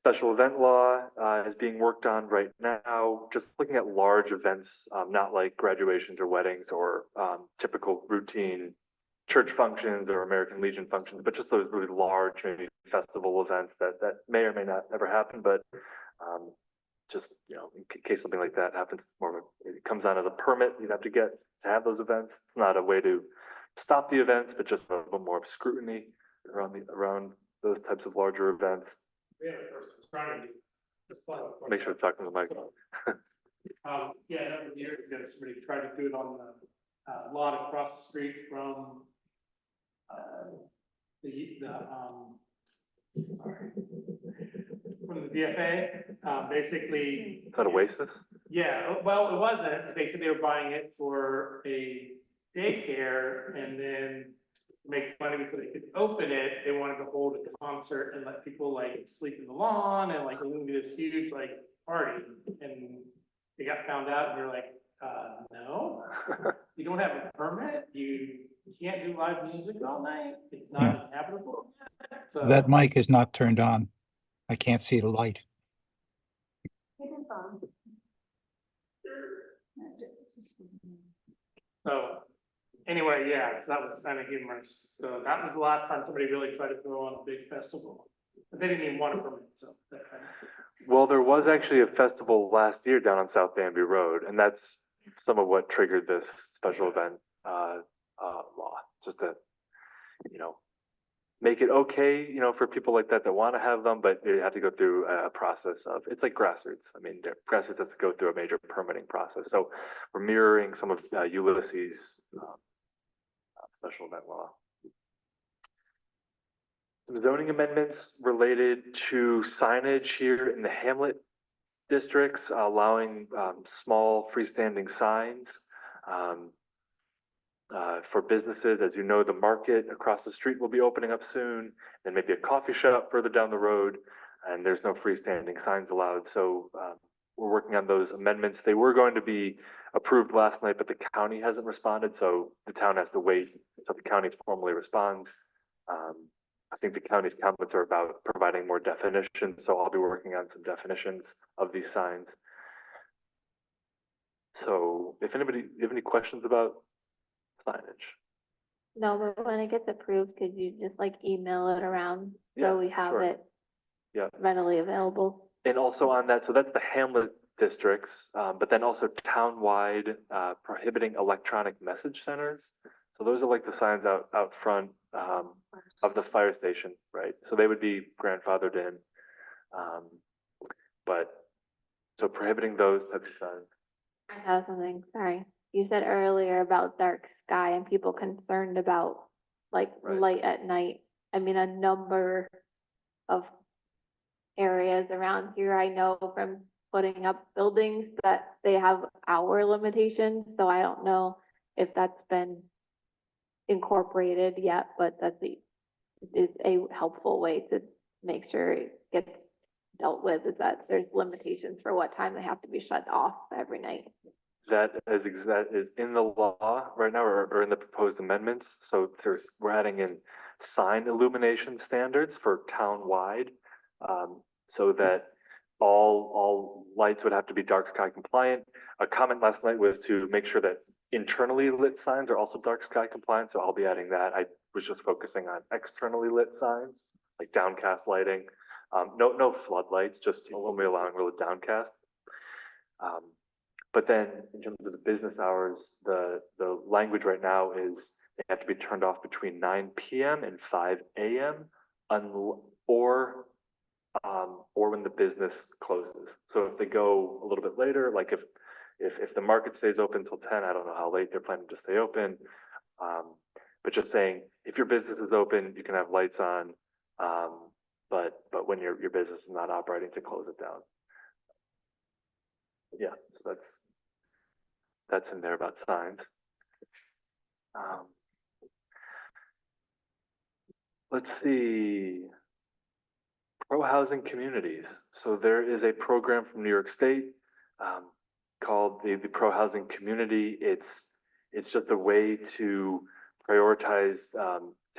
Special event law is being worked on right now, just looking at large events, not like graduations or weddings or typical routine church functions or American Legion functions, but just those really large, maybe festival events that may or may not ever happen, but just, in case something like that happens, it comes out of the permit you'd have to get to have those events. It's not a way to stop the events, but just a little more of scrutiny around those types of larger events. Yeah, first, it's trying to. Make sure to talk to the mic. Yeah, a number of years ago, somebody tried to do it on the lot across the street from from the DFA, basically. Is that Oasis? Yeah, well, it wasn't. They said they were buying it for a daycare, and then to make money before they could open it, they wanted to hold a concert and let people like sleep in the lawn and like do this huge like party. And they got found out, and they're like, no, you don't have a permit. You can't do live music all night. It's not inhabitable. So That mic is not turned on. I can't see the light. It is on. So anyway, yeah, so that was kind of humorous. So that was the last time somebody really tried to throw on a big festival. But they didn't even want a permit, so that kind of. Well, there was actually a festival last year down on South Danby Road, and that's some of what triggered this special event law, just to, make it okay, for people like that want to have them, but they have to go through a process of, it's like grassroots. I mean, grassroots has to go through a major permitting process. So we're mirroring some of Ulysses' special event law. Some zoning amendments related to signage here in the Hamlet districts, allowing small freestanding signs for businesses. As you know, the market across the street will be opening up soon, and maybe a coffee shop further down the road, and there's no freestanding signs allowed. So we're working on those amendments. They were going to be approved last night, but the county hasn't responded, so the town has to wait until the county formally responds. I think the county's comments are about providing more definitions, so I'll be working on some definitions of these signs. So if you have any questions about signage? No, but when it gets approved, could you just like email it around so we have sure. it Yeah. readily available? And also on that, so that's the Hamlet districts, but then also townwide prohibiting electronic message centers. So those are like the signs out front, of the fire station, right? So they would be grandfathered in. Um, but, so prohibiting those types of signs. I have something, sorry. You said earlier about dark sky and people concerned about like Right. light at night. I mean, a number of areas around here, I know from putting up buildings that they have hour limitations, so I don't know if that's been incorporated yet, but is a helpful way to make sure it gets dealt with, is that there's limitations for what time they have to be shut off every night. That is in the law right now, or in the proposed amendments. So we're adding in sign illumination standards for town-wide, so that all lights would have to be dark sky compliant. A comment last night was to make sure that internally lit signs are also dark sky compliant, so I'll be adding that. I was just focusing on externally lit signs, like downcast lighting. No floodlights, just only allowing really downcast. But then in terms of the business hours, the language right now is they have to be turned off between 9 p.m. and 5 a.m. Or when the business closes. So if they go a little bit later, like if the market stays open till 10, I don't know how late they're planning to stay open. But just saying, if your business is open, you can have lights on. But when your business is not operating, to close it down. Yeah, so that's in there about signs. Let's see. Pro-housing communities. So there is a program from New York State called the Pro-Housing Community. It's just a way to prioritize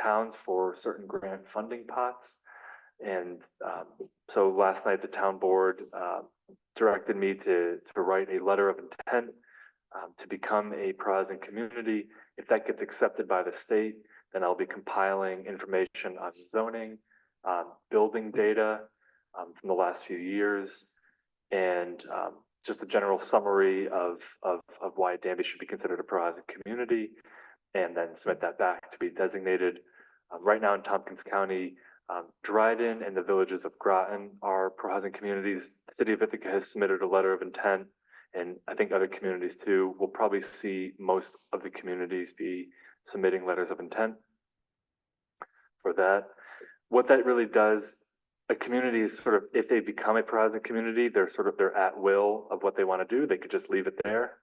towns for certain grant funding pots. And so last night the town board directed me to write a letter of intent to become a pro-housing community. If that gets accepted by the state, then I'll be compiling information on zoning, building data from the last few years, and just a general summary of why Danby should be considered a pro-housing community, and then submit that back to be designated. Right now in Tompkins County, Dryden and the villages of Groton are pro-housing communities. The city of Ithaca has submitted a letter of intent, and I think other communities too. We'll probably see most of the communities be submitting letters of intent for that. What that really does, a community is sort of, if they become a pro-housing community, they're at will of what they want to do. They could just leave it there.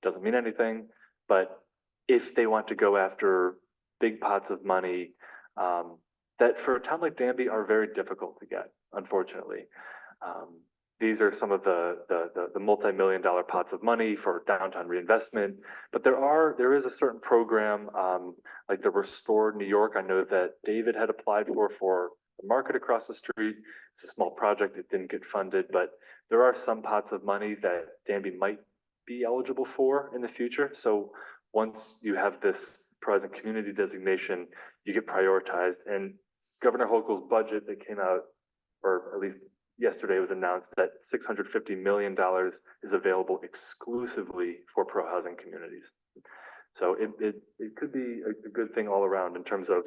Doesn't mean anything. But if they want to go after big pots of money, that for a town like Danby are very difficult to get, unfortunately. These are some of the multi-million-dollar pots of money for downtown reinvestment, but there is a certain program, like the Restore New York. I know that David had applied for the market across the street. It's a small project, it didn't get funded, but there are some pots of money that Danby might be eligible for in the future. So once you have this pro-housing community designation, you get prioritized. And Governor Hochul's budget that came out, or at least yesterday was announced, that $650 million is available exclusively for pro-housing communities. So it could be a good thing all around in terms of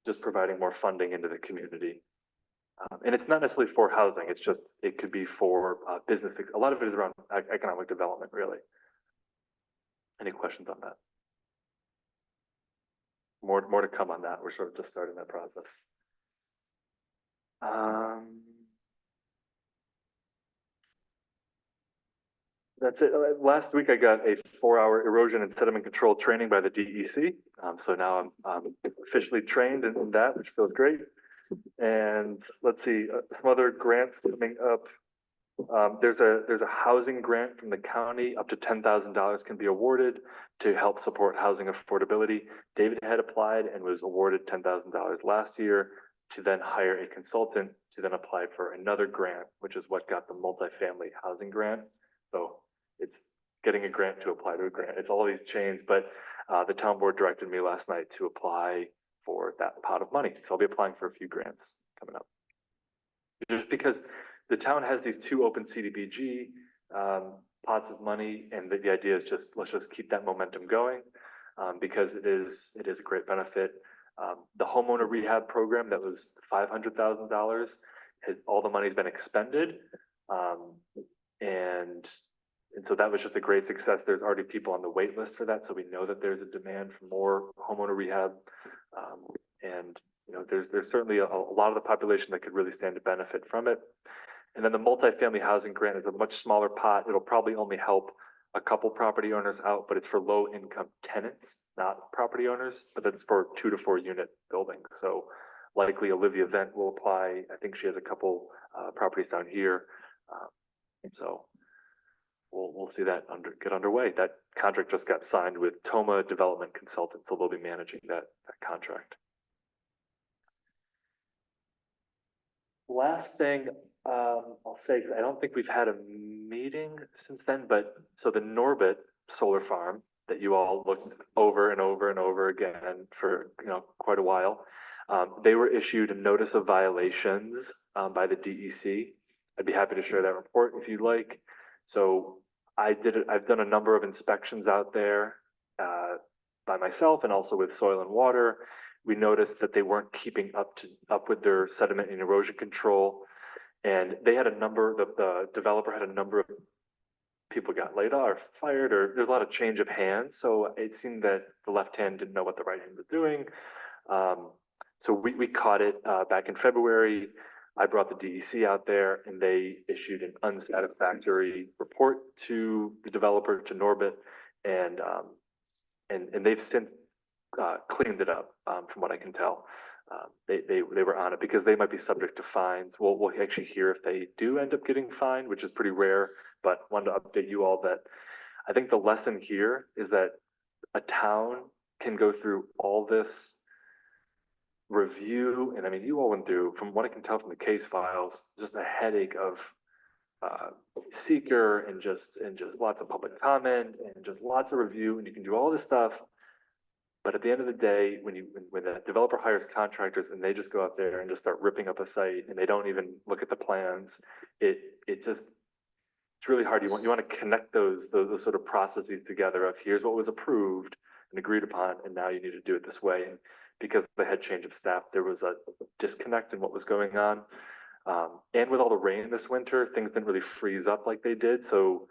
just providing more funding into the community. And it's not necessarily for housing, it could be for business. A lot of it is around economic development, really. Any questions on that? More to come on that. We're sort of just starting that process. That's it. Last week I got a 4-hour erosion and sediment control training by the DEC. So now I'm officially trained in that, which feels great. And let's see, some other grants coming up. There's a housing grant from the county. Up to $10,000 can be awarded to help support housing affordability. David had applied and was awarded $10,000 last year to then hire a consultant to then apply for another grant, which is what got the multifamily housing grant. So it's getting a grant to apply to a grant. It's all these chains, but the town board directed me last night to apply for that pot of money. So I'll be applying for a few grants coming up. Just because the town has these 2 open CDBG pots of money, and the idea is let's just keep that momentum going. because it is a great benefit. The homeowner rehab program that was $500,000 all the money's been expended. And so that was just a great success. There's already people on the wait list for that, so we know that there's a demand for more homeowner rehab. And there's certainly a lot of the population that could really stand to benefit from it. And then the multifamily housing grant is a much smaller pot. It'll probably only help a couple property owners out, but it's for low income tenants, not property owners, but that's for 2 to 4 unit buildings. So likely Olivia Vent will apply. I think she has a couple properties down here. So we'll see that get underway. That contract just got signed with Toma Development Consultants, so they'll be managing that contract. Last thing I'll say, 'cause I don't think we've had a meeting since then, but so the Norbit solar farm that you all looked over and over and over again for quite a while, they were issued a notice of violations by the DEC. I'd be happy to share that report if you'd like. So I've done a number of inspections out there by myself and also with soil and water. We noticed that they weren't keeping up with their sediment and erosion control. And they had the developer had a number of people got laid off or fired, or there's a lot of change of hands. So it seemed that the left hand didn't know what the right hand was doing. So we caught it back in February. I brought the DEC out there and they issued an unsatisfactory report to the developer, to Norbit, and they've since cleaned it up, from what I can tell. They were on it because they might be subject to fines. We'll actually hear if they do end up getting fined, which is pretty rare, but wanted to update you all that I think the lesson here is that a town can go through all this review, and I mean, you all went through, from what I can tell from the case files, just a headache of seeker and just lots of public comment and just lots of review, and you can do all this stuff. But at the end of the day, when the developer hires contractors and they just go out there and just start ripping up a site and they don't even look at the plans, it's really hard. You want to connect those sort of processes together of here's what was approved and agreed upon, and now you need to do it this way. And because they had change of staff, there was a disconnect in what was going on. And with all the rain this winter, things didn't really freeze up like they did. So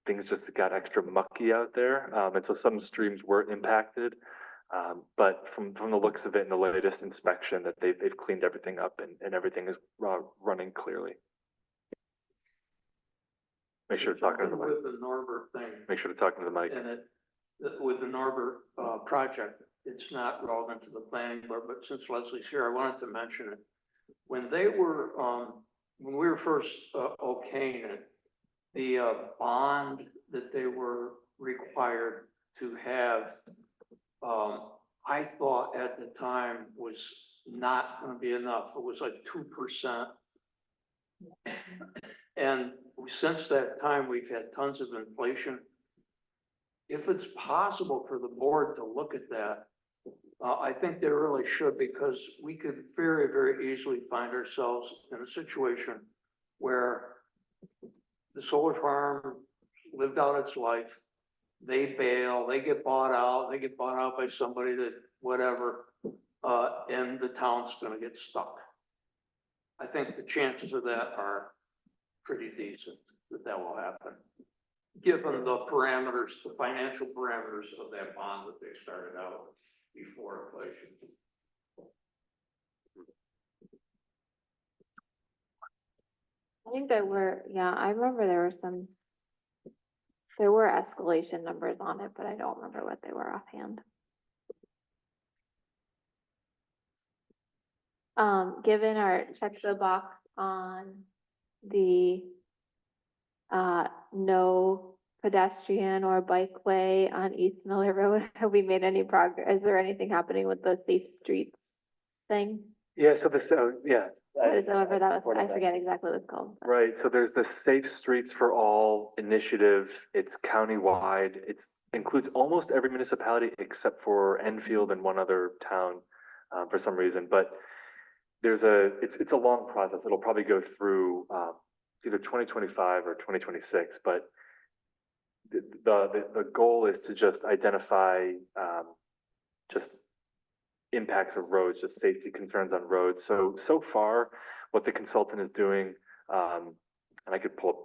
things just got extra mucky out there. And so some streams were impacted. But from the looks of it in the latest inspection, that they've cleaned everything up and everything is running clearly. Make sure to talk to the mic. With the Norbert thing. Make sure to talk to the mic. And with the Norbert project, it's not relevant to the planning board, but since Leslie's here, I wanted to mention it. When they were, when we were first okaying it, the bond that they were required to have, I thought at the time was not going to be enough. It was like 2%. And since that time, we've had tons of inflation. If it's possible for the board to look at that, I think they really should, because we could very, very easily find ourselves in a situation where the solar farm lived out its life, they bail, they get bought out by somebody that, whatever, and the town's gonna get stuck. I think the chances of that are pretty decent that will happen, given the parameters, the financial parameters of that bond that they started out before inflation. I think I remember there were escalation numbers on it, but I don't remember what they were offhand. Given our check the box on the no pedestrian or bikeway on East Miller Road, have we made any progress? Is there anything happening with the safe streets thing? Yeah, so yeah. Whatever that was, I forget exactly what it's called. But. Right, so there's the Safe Streets for All initiative. It's countywide. It includes almost every municipality except for Enfield and one other town for some reason. But it's a long process. It'll probably go through either 2025 or 2026. But the goal is to just identify, just impacts of roads, just safety concerns on roads. So far, what the consultant is doing, and I could pull up,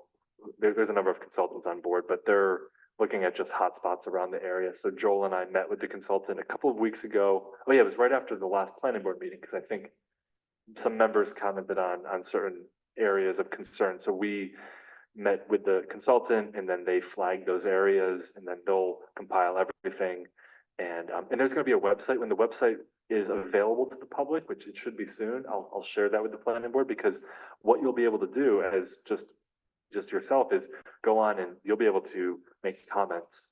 there's a number of consultants on board, but they're looking at just hotspots around the area. So Joel and I met with the consultant a couple of weeks ago. Oh yeah, it was right after the last planning board meeting, because I think some members commented on certain areas of concern. So we met with the consultant, and then they flagged those areas, and then they'll compile everything. And there's going to be a website. When the website is available to the public, which it should be soon, I'll share that with the planning board, because what you'll be able to do as just yourself is go on and you'll be able to make comments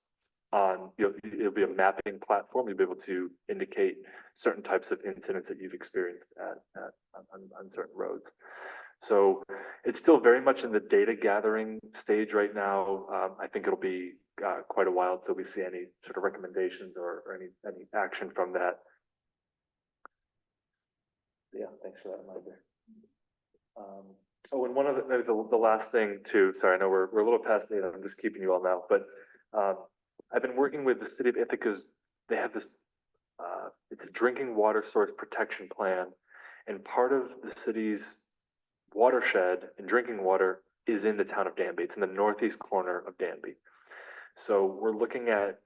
on, it'll be a mapping platform. You'll be able to indicate certain types of incidents that you've experienced on certain roads. So it's still very much in the data gathering stage right now. I think it'll be quite a while till we see any sort of recommendations or any action from that. Yeah, thanks for that reminder. Oh, and one of the last thing too, sorry, I know we're a little past 8, I'm just keeping you all now, but I've been working with the city of Ithaca's, they have this, it's a drinking water source protection plan, and part of the city's watershed and drinking water is in the town of Danby. It's in the northeast corner of Danby. So we're looking at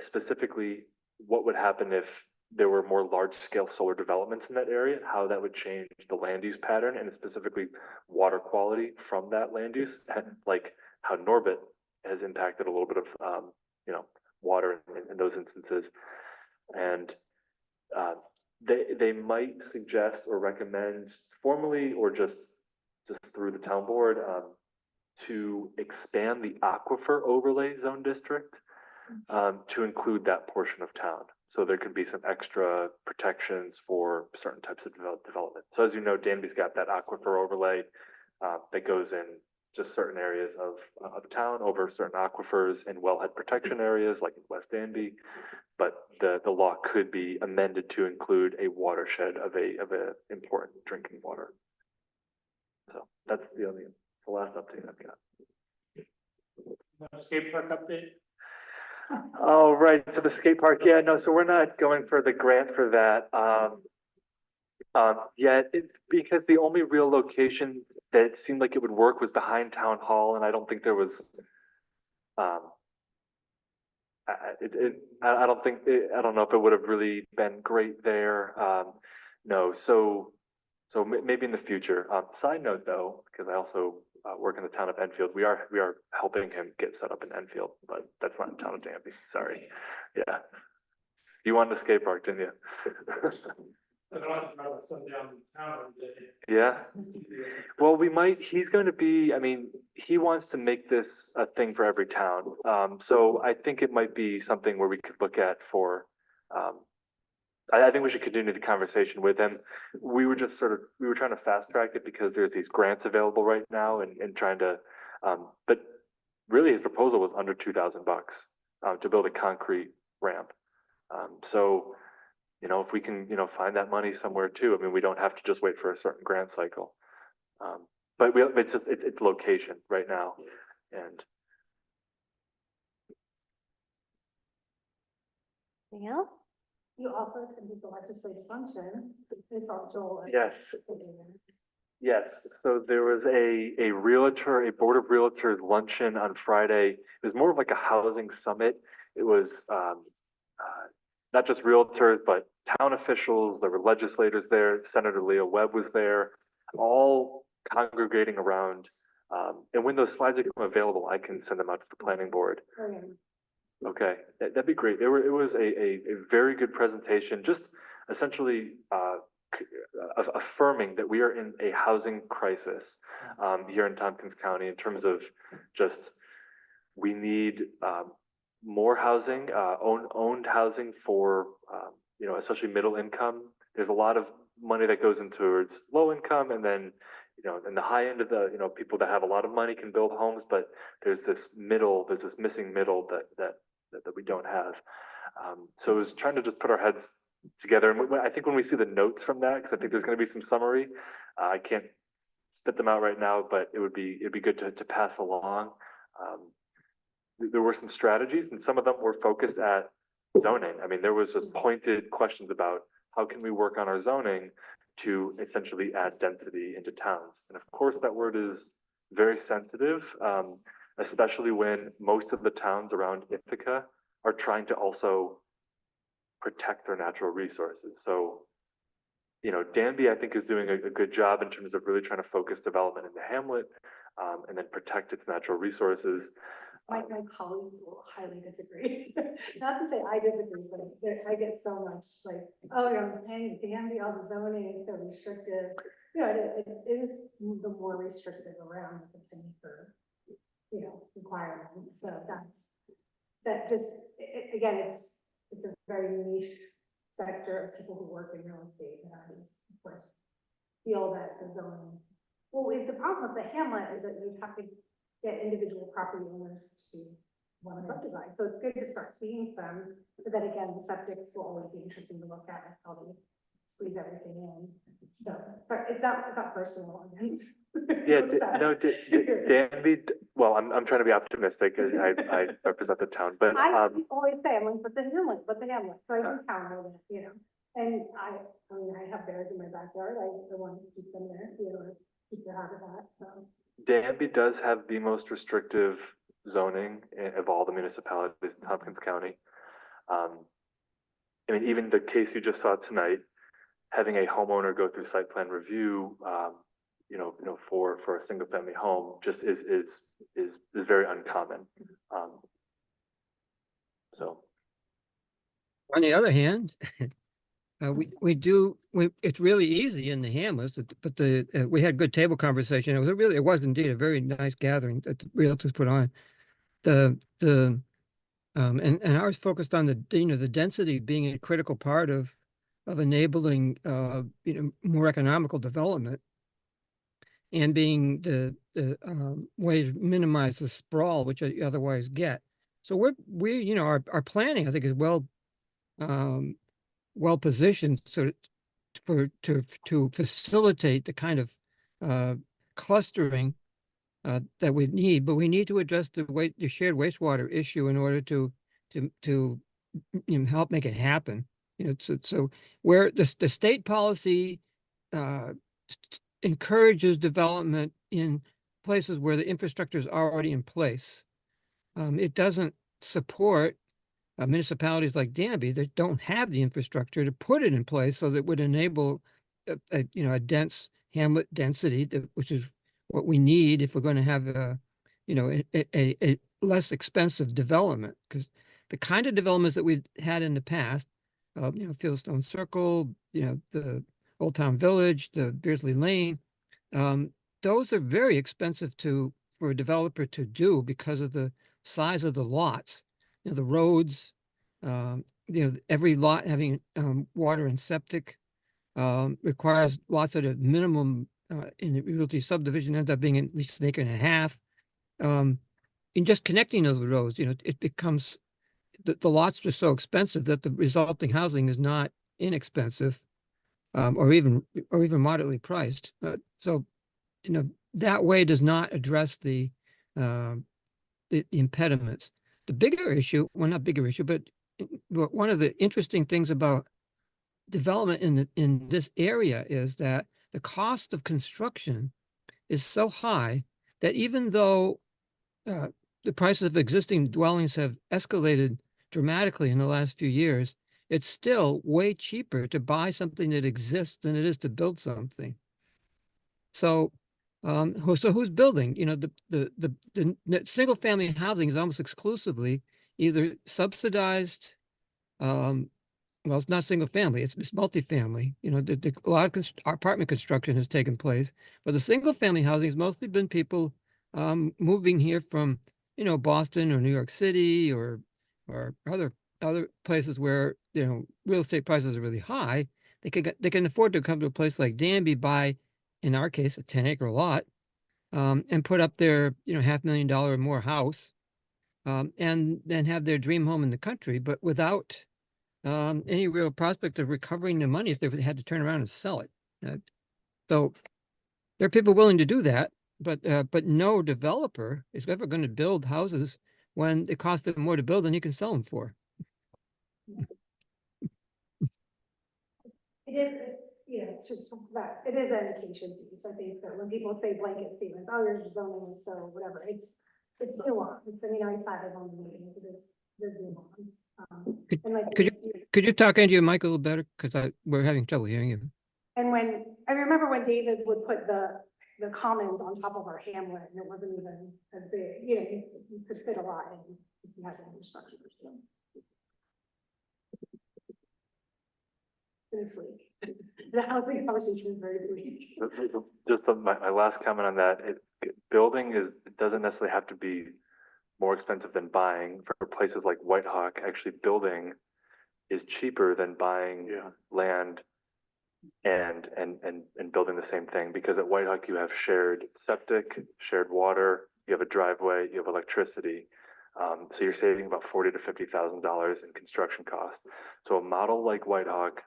specifically what would happen if there were more large-scale solar developments in that area, how that would change the land use pattern, and specifically water quality from that land use, and like how Norbit has impacted a little bit of water in those instances. And they might suggest or recommend formally or just through the town board to expand the aquifer overlay zone district to include that portion of town. So there could be some extra protections for certain types of development. So as you know, Danby's got that aquifer overlay that goes in just certain areas of town over certain aquifers and wellhead protection areas like in West Danby. But the law could be amended to include a watershed of a important drinking water. So that's the last update I've got. Skate park update? Oh, right. So the skate park. Yeah, no, so we're not going for the grant for that. Yet, because the only real location that seemed like it would work was behind town hall, and I don't think there was, I don't know if it would have really been great there. No, so maybe in the future. Side note though, because I also work in the town of Enfield, we are helping him get set up in Enfield, but that's not in town of Danby. Sorry. Yeah. You wanted a skate park, didn't you? I don't have to drive my son down town every day. Yeah. Well, he's going to be, I mean, he wants to make this a thing for every town. So I think it might be something where we could look at for, I think we should continue the conversation with him. We were trying to fast track it because there's these grants available right now and trying to, but really his proposal was under $2,000 to build a concrete ramp. So, if we can, find that money somewhere too, I mean, we don't have to just wait for a certain grant cycle. But it's location right now. And Anything else? You also attended the legislative function. I saw Joel. yes. Yes, so there was a board of realtors luncheon on Friday. It was more of like a housing summit. It was not just realtors, but town officials. There were legislators there. Senator Leo Webb was there, all congregating around. And when those slides become available, I can send them out to the planning board. Okay, that'd be great. It was a very good presentation, just essentially affirming that we are in a housing crisis here in Tompkins County in terms of just we need more housing, owned housing for especially middle income. There's a lot of money that goes into towards low income, and then in the high end of the people that have a lot of money can build homes, but there's this missing middle that we don't have. So it was trying to just put our heads together. And I think when we see the notes from that, because I think there's going to be some summary, I can't spit them out right now, but it'd be good to pass along. there were some strategies, and some of them were focused at zoning. I mean, there was just pointed questions about how can we work on our zoning to essentially add density into towns. And of course, that word is very sensitive, especially when most of the towns around Ithaca are trying to also protect their natural resources. So, you know, Danby, I think, is doing a good job in terms of really trying to focus development in the hamlet, and then protect its natural resources. My colleagues will highly disagree. Not to say I disagree, but I get so much like, oh, you're paying Danby, all the zoning is so restrictive. You know, it is the more restrictive around the thing for, you know, requirements. So that just, again, it's a very niche sector of people who work in real estate that is, of course, feel that the zoning. Well, the problem with the hamlet is that you have to get individual property owners to want to subdivide. So it's good to start seeing some, but then again, the septics will always be interesting to look at and how they squeeze everything in. So sorry, it's not personal. Yeah, no, Danby, well, I'm trying to be optimistic. I represent the town, but I always say, I'm like, but the hamlet. So I do town know that, you know. And I mean, I have bears in my backyard. I want to keep them there, you know, keep their habitat, so. Danby does have the most restrictive zoning of all the municipalities in Tompkins County. I mean, even the case you just saw tonight, having a homeowner go through site plan review, you know, for a single family home just is very uncommon. So. On the other hand, it's really easy in the hamlets, but we had good table conversation. It was indeed a very nice gathering that the realtors put on. And ours focused on the density being a critical part of enabling, more economical development and being the way to minimize the sprawl, which you otherwise get. So our planning, I think, is well positioned to facilitate the kind of clustering that we need, but we need to address the shared wastewater issue in order to help make it happen. So where the state policy encourages development in places where the infrastructure is already in place, it doesn't support municipalities like Danby that don't have the infrastructure to put it in place so that would enable a dense hamlet density, which is what we need if we're going to have a less expensive development. Because the kind of developments that we've had in the past, Fieldstone Circle, the Old Town Village, the Beardsley Lane, those are very expensive for a developer to do because of the size of the lots. The roads, every lot having water and septic requires lots at a minimum in the realty subdivision ends up being at least an acre and a half. In just connecting those roads, it becomes the lots are so expensive that the resulting housing is not inexpensive, or even moderately priced. So that way does not address the impediments. The bigger issue, well, not bigger issue, but one of the interesting things about development in this area is that the cost of construction is so high that even though the prices of existing dwellings have escalated dramatically in the last few years, it's still way cheaper to buy something that exists than it is to build something. So, who's building? The single family housing is almost exclusively either subsidized. Well, it's not single family; it's multifamily. A lot of apartment construction has taken place, but the single family housing has mostly been people moving here from Boston or New York City or other places where real estate prices are really high. They can afford to come to a place like Danby, buy, in our case, a 10-acre lot, and put up their $500,000 or more house, and then have their dream home in the country, but without any real prospect of recovering the money if they had to turn around and sell it. So there are people willing to do that, but no developer is ever going to build houses when it costs them more to build than you can sell them for. It is, just that, it is education piece. I think that when people say blanket statements, oh, you're just zoning, so whatever, it's nuance. It's, outside of on the meetings, it is, there's nuance. And like, Could you talk into your mic a little better? Because we're having trouble hearing you. and when, I remember when David would put the commons on top of our hamlet, and it wasn't even as big, you could fit a lot in if you had the infrastructure. So. It's bleak. The housing conversation is very bleak. Just my last comment on that, building it doesn't necessarily have to be more expensive than buying. For places like White Hawk, actually building is cheaper than buying land and building the same thing, because at White Hawk you have shared septic, shared water, you have a driveway, you have electricity. So you're saving about $40,000 to $50,000 in construction costs. So a model like White Hawk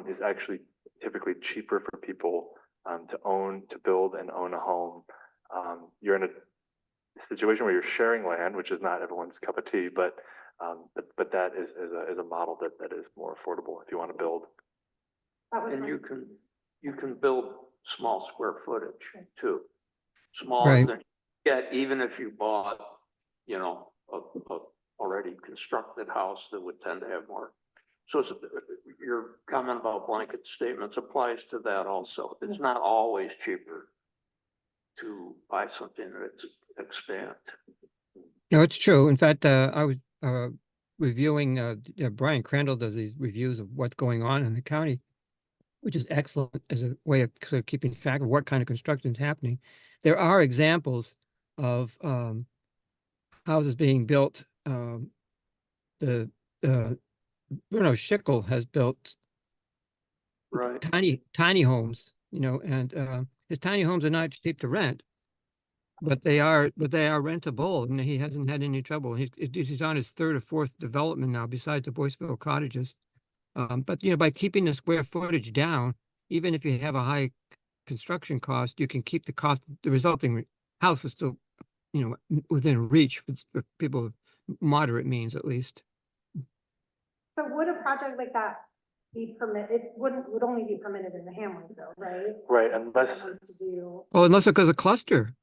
is actually typically cheaper for people to build and own a home. You're in a situation where you're sharing land, which is not everyone's cup of tea, but that is a model that is more affordable if you want to build. And you can build small square footage too. Smaller Right. than, even if you bought, a already constructed house that would tend to have more. So your comment about blanket statements applies to that also. It's not always cheaper to buy something that's expand. No, it's true. In fact, I was reviewing, Brian Crandall does these reviews of what's going on in the county, which is excellent as a way of sort of keeping track of what kind of construction is happening. There are examples of houses being built. Bruno Schickel has built Right. tiny homes, and his tiny homes are not cheap to rent, but they are rentable, and he hasn't had any trouble. He's on his third or fourth development now, besides the Boyceville cottages. But by keeping the square footage down, even if you have a high construction cost, you can keep the resulting house is still, within reach for people of moderate means, at least. So would a project like that be permitted? It would only be permitted in the hamlet though, right? Right, Unless it goes a cluster.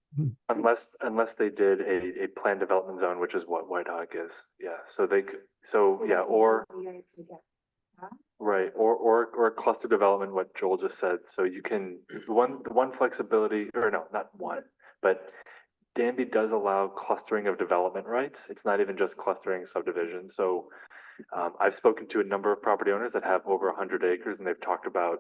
unless they did a planned development zone, which is what White Hawk is. Yeah, or right, or cluster development, what Joel just said. So you can, one flexibility, or no, not one, but Danby does allow clustering of development rights. It's not even just clustering subdivision. So I've spoken to a number of property owners that have over 100 acres, and they've talked about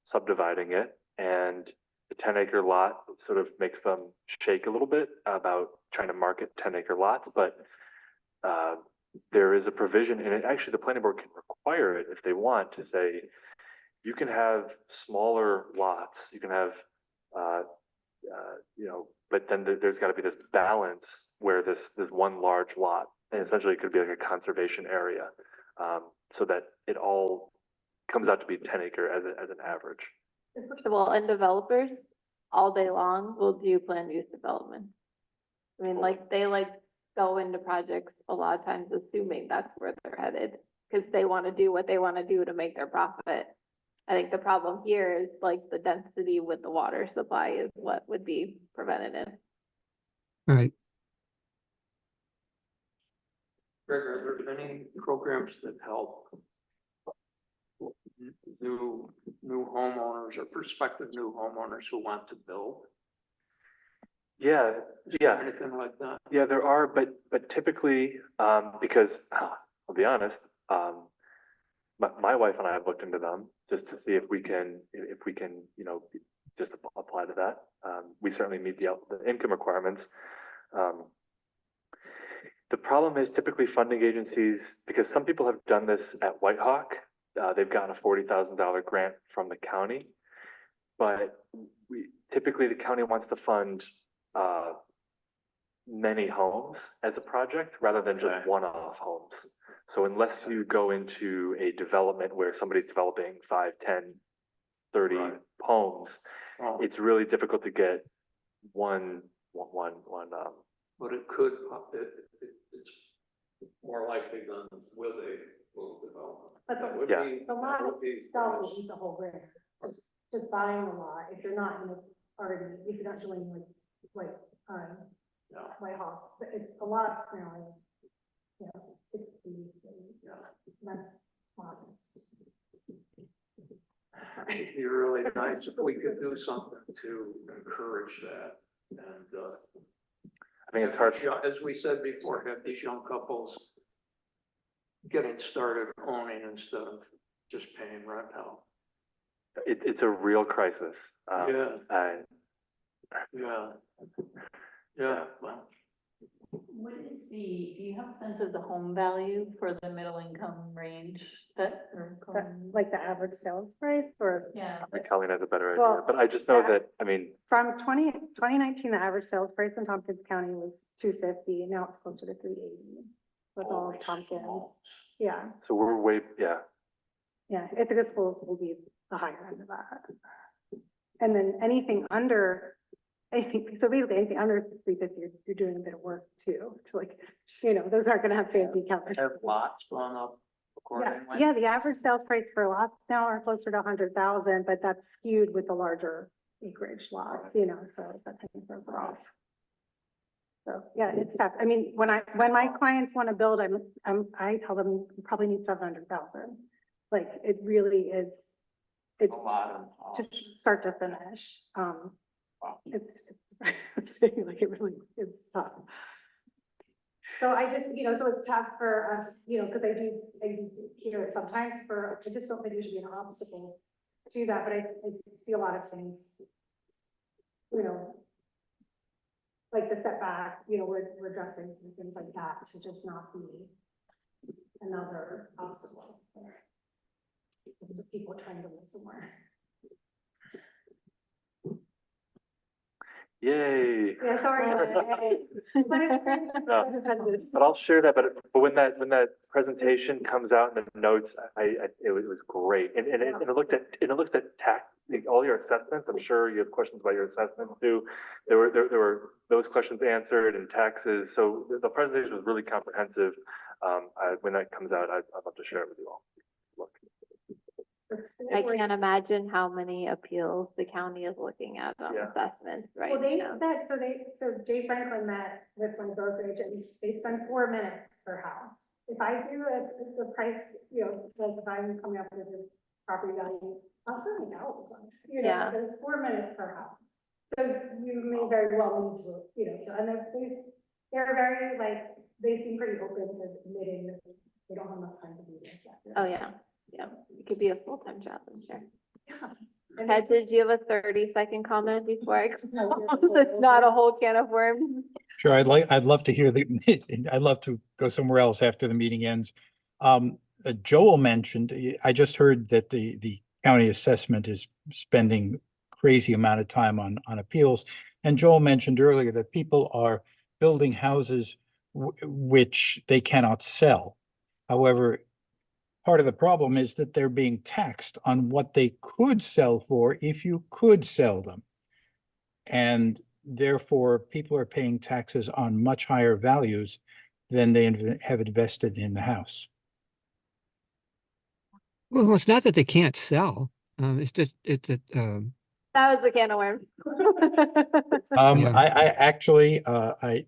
subdividing it, and the 10-acre lot sort of makes them shake a little bit about trying to market 10-acre lots, but there is a provision, and actually the planning board can require it if they want, to say you can have smaller lots, you can have but then there's got to be this balance where this one large lot, and essentially it could be like a conservation area, so that it all comes out to be 10-acre as an average. Well, and developers all day long will do planned use development. I mean, they go into projects a lot of times assuming that's where they're headed, because they want to do what they want to do to make their profit. I think the problem here is the density with the water supply is what would be preventative. Right. Greg, are there any programs that help new homeowners or prospective new homeowners who want to build? Yeah. Anything like that? Yeah, there are, but typically, because I'll be honest, my wife and I have looked into them just to see if we can, just apply to that. We certainly meet the income requirements. The problem is typically funding agencies, because some people have done this at White Hawk, they've gotten a $40,000 grant from the county, but typically the county wants to fund many homes as a project rather than just one-off homes. So unless you go into a development where somebody's developing 5, 10, 30 homes, it's really difficult to get one but it could, it's more likely than with a little development. But That would Yeah. be- The lot that would be- itself will eat the whole grant. Just buying the lot, if you're not in the already, if you're not doing like, Yeah. White Hawk, but it's a lot's now, 60, Yeah. that's lots. It'd be really nice if we could do something to encourage that and, I think it's hard. as we said before, have these young couples getting started owning instead of just paying rent out. It's a real crisis. Yeah. I- Yeah, well, What is do you have a sense of the home value for the middle income range that, Like the average sales price or yeah. I think Colleen has a better idea, Well, but I just know yeah. that, I mean, from 2019, the average sales price in Tompkins County was $250, now it's closer to $380 with all of Tompkins. Yeah, so we're way, yeah. yeah, if the schools will be the higher end of that. And then anything under, so basically anything under 350, you're doing a bit of work too, to like, those aren't gonna have fancy counters. have lots gone up Yeah, accordingly. yeah, the average sales price for lots now are closer to 100,000, but that's skewed with the larger acreage lots, so that kind of throws it off. So, yeah, it's tough. I mean, when my clients want to build, I tell them you probably need 700,000. Like, it really is, it's A lot of. just start to finish. It's like, it really is tough. So I just, so it's tough for us, because I do hear it sometimes I just don't think there should be an obstacle to that, but I see a lot of things, like the setback, we're addressing and things like that to just not be another obstacle. Just the people trying to live somewhere. Yay. Yeah, sorry. No, but I'll share that, but when that presentation comes out in the notes, it was great. And it looked at tax, all your assessments. I'm sure you have questions about your assessments too. There were those questions answered and taxes. So the presentation was really comprehensive. When that comes out, I'd love to share it with you all. Look. I can't imagine how many appeals the county is looking at on Yeah. assessments right Well, they now. said, so Jay Franklin met with my brokerage and they spend 4 minutes per house. If I do the price, like if I'm coming up with a property value, I'll send it out. Yeah. So 4 minutes per house. So you may very well need to, and they're very they seem pretty open to admitting that they don't have enough time to do this. Oh, yeah, yeah, it could be a full-time job, I'm sure. Yeah. Ted, did you have a 30-second comment before I close? It's not a whole can of worms. Sure, I'd love to hear I'd love to go somewhere else after the meeting ends. Joel mentioned, I just heard that the county assessment is spending crazy amount of time on appeals. And Joel mentioned earlier that people are building houses which they cannot sell. However, part of the problem is that they're being taxed on what they could sell for if you could sell them. And therefore, people are paying taxes on much higher values than they have invested in the house. Well, it's not that they can't sell. It's just, That was the can of worms. Yeah. I actually, I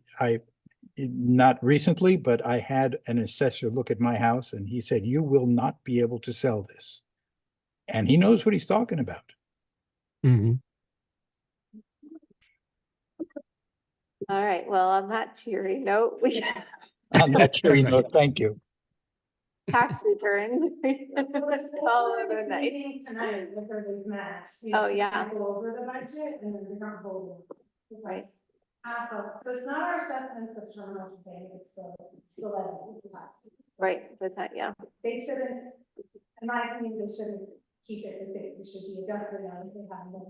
not recently, but I had an assessor look at my house and he said, you will not be able to sell this. And he knows what he's talking about. mhm. All right, well, on that cheery note, we On that cheery note, thank you. tax return. Call it a night. Tonight, before they've met. Oh, yeah. Go over the budget and then they're not voting. Right. So it's not our assessments that determine what to pay, it's the levy, the tax. Right, the time, yeah. They shouldn't, in my opinion, they shouldn't keep it the same, it should be adjusted now if they haven't done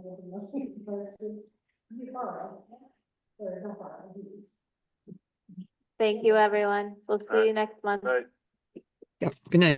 it. But you borrow, or don't borrow, use. Thank you, everyone. We'll see you next month. Right. Yeah, good night.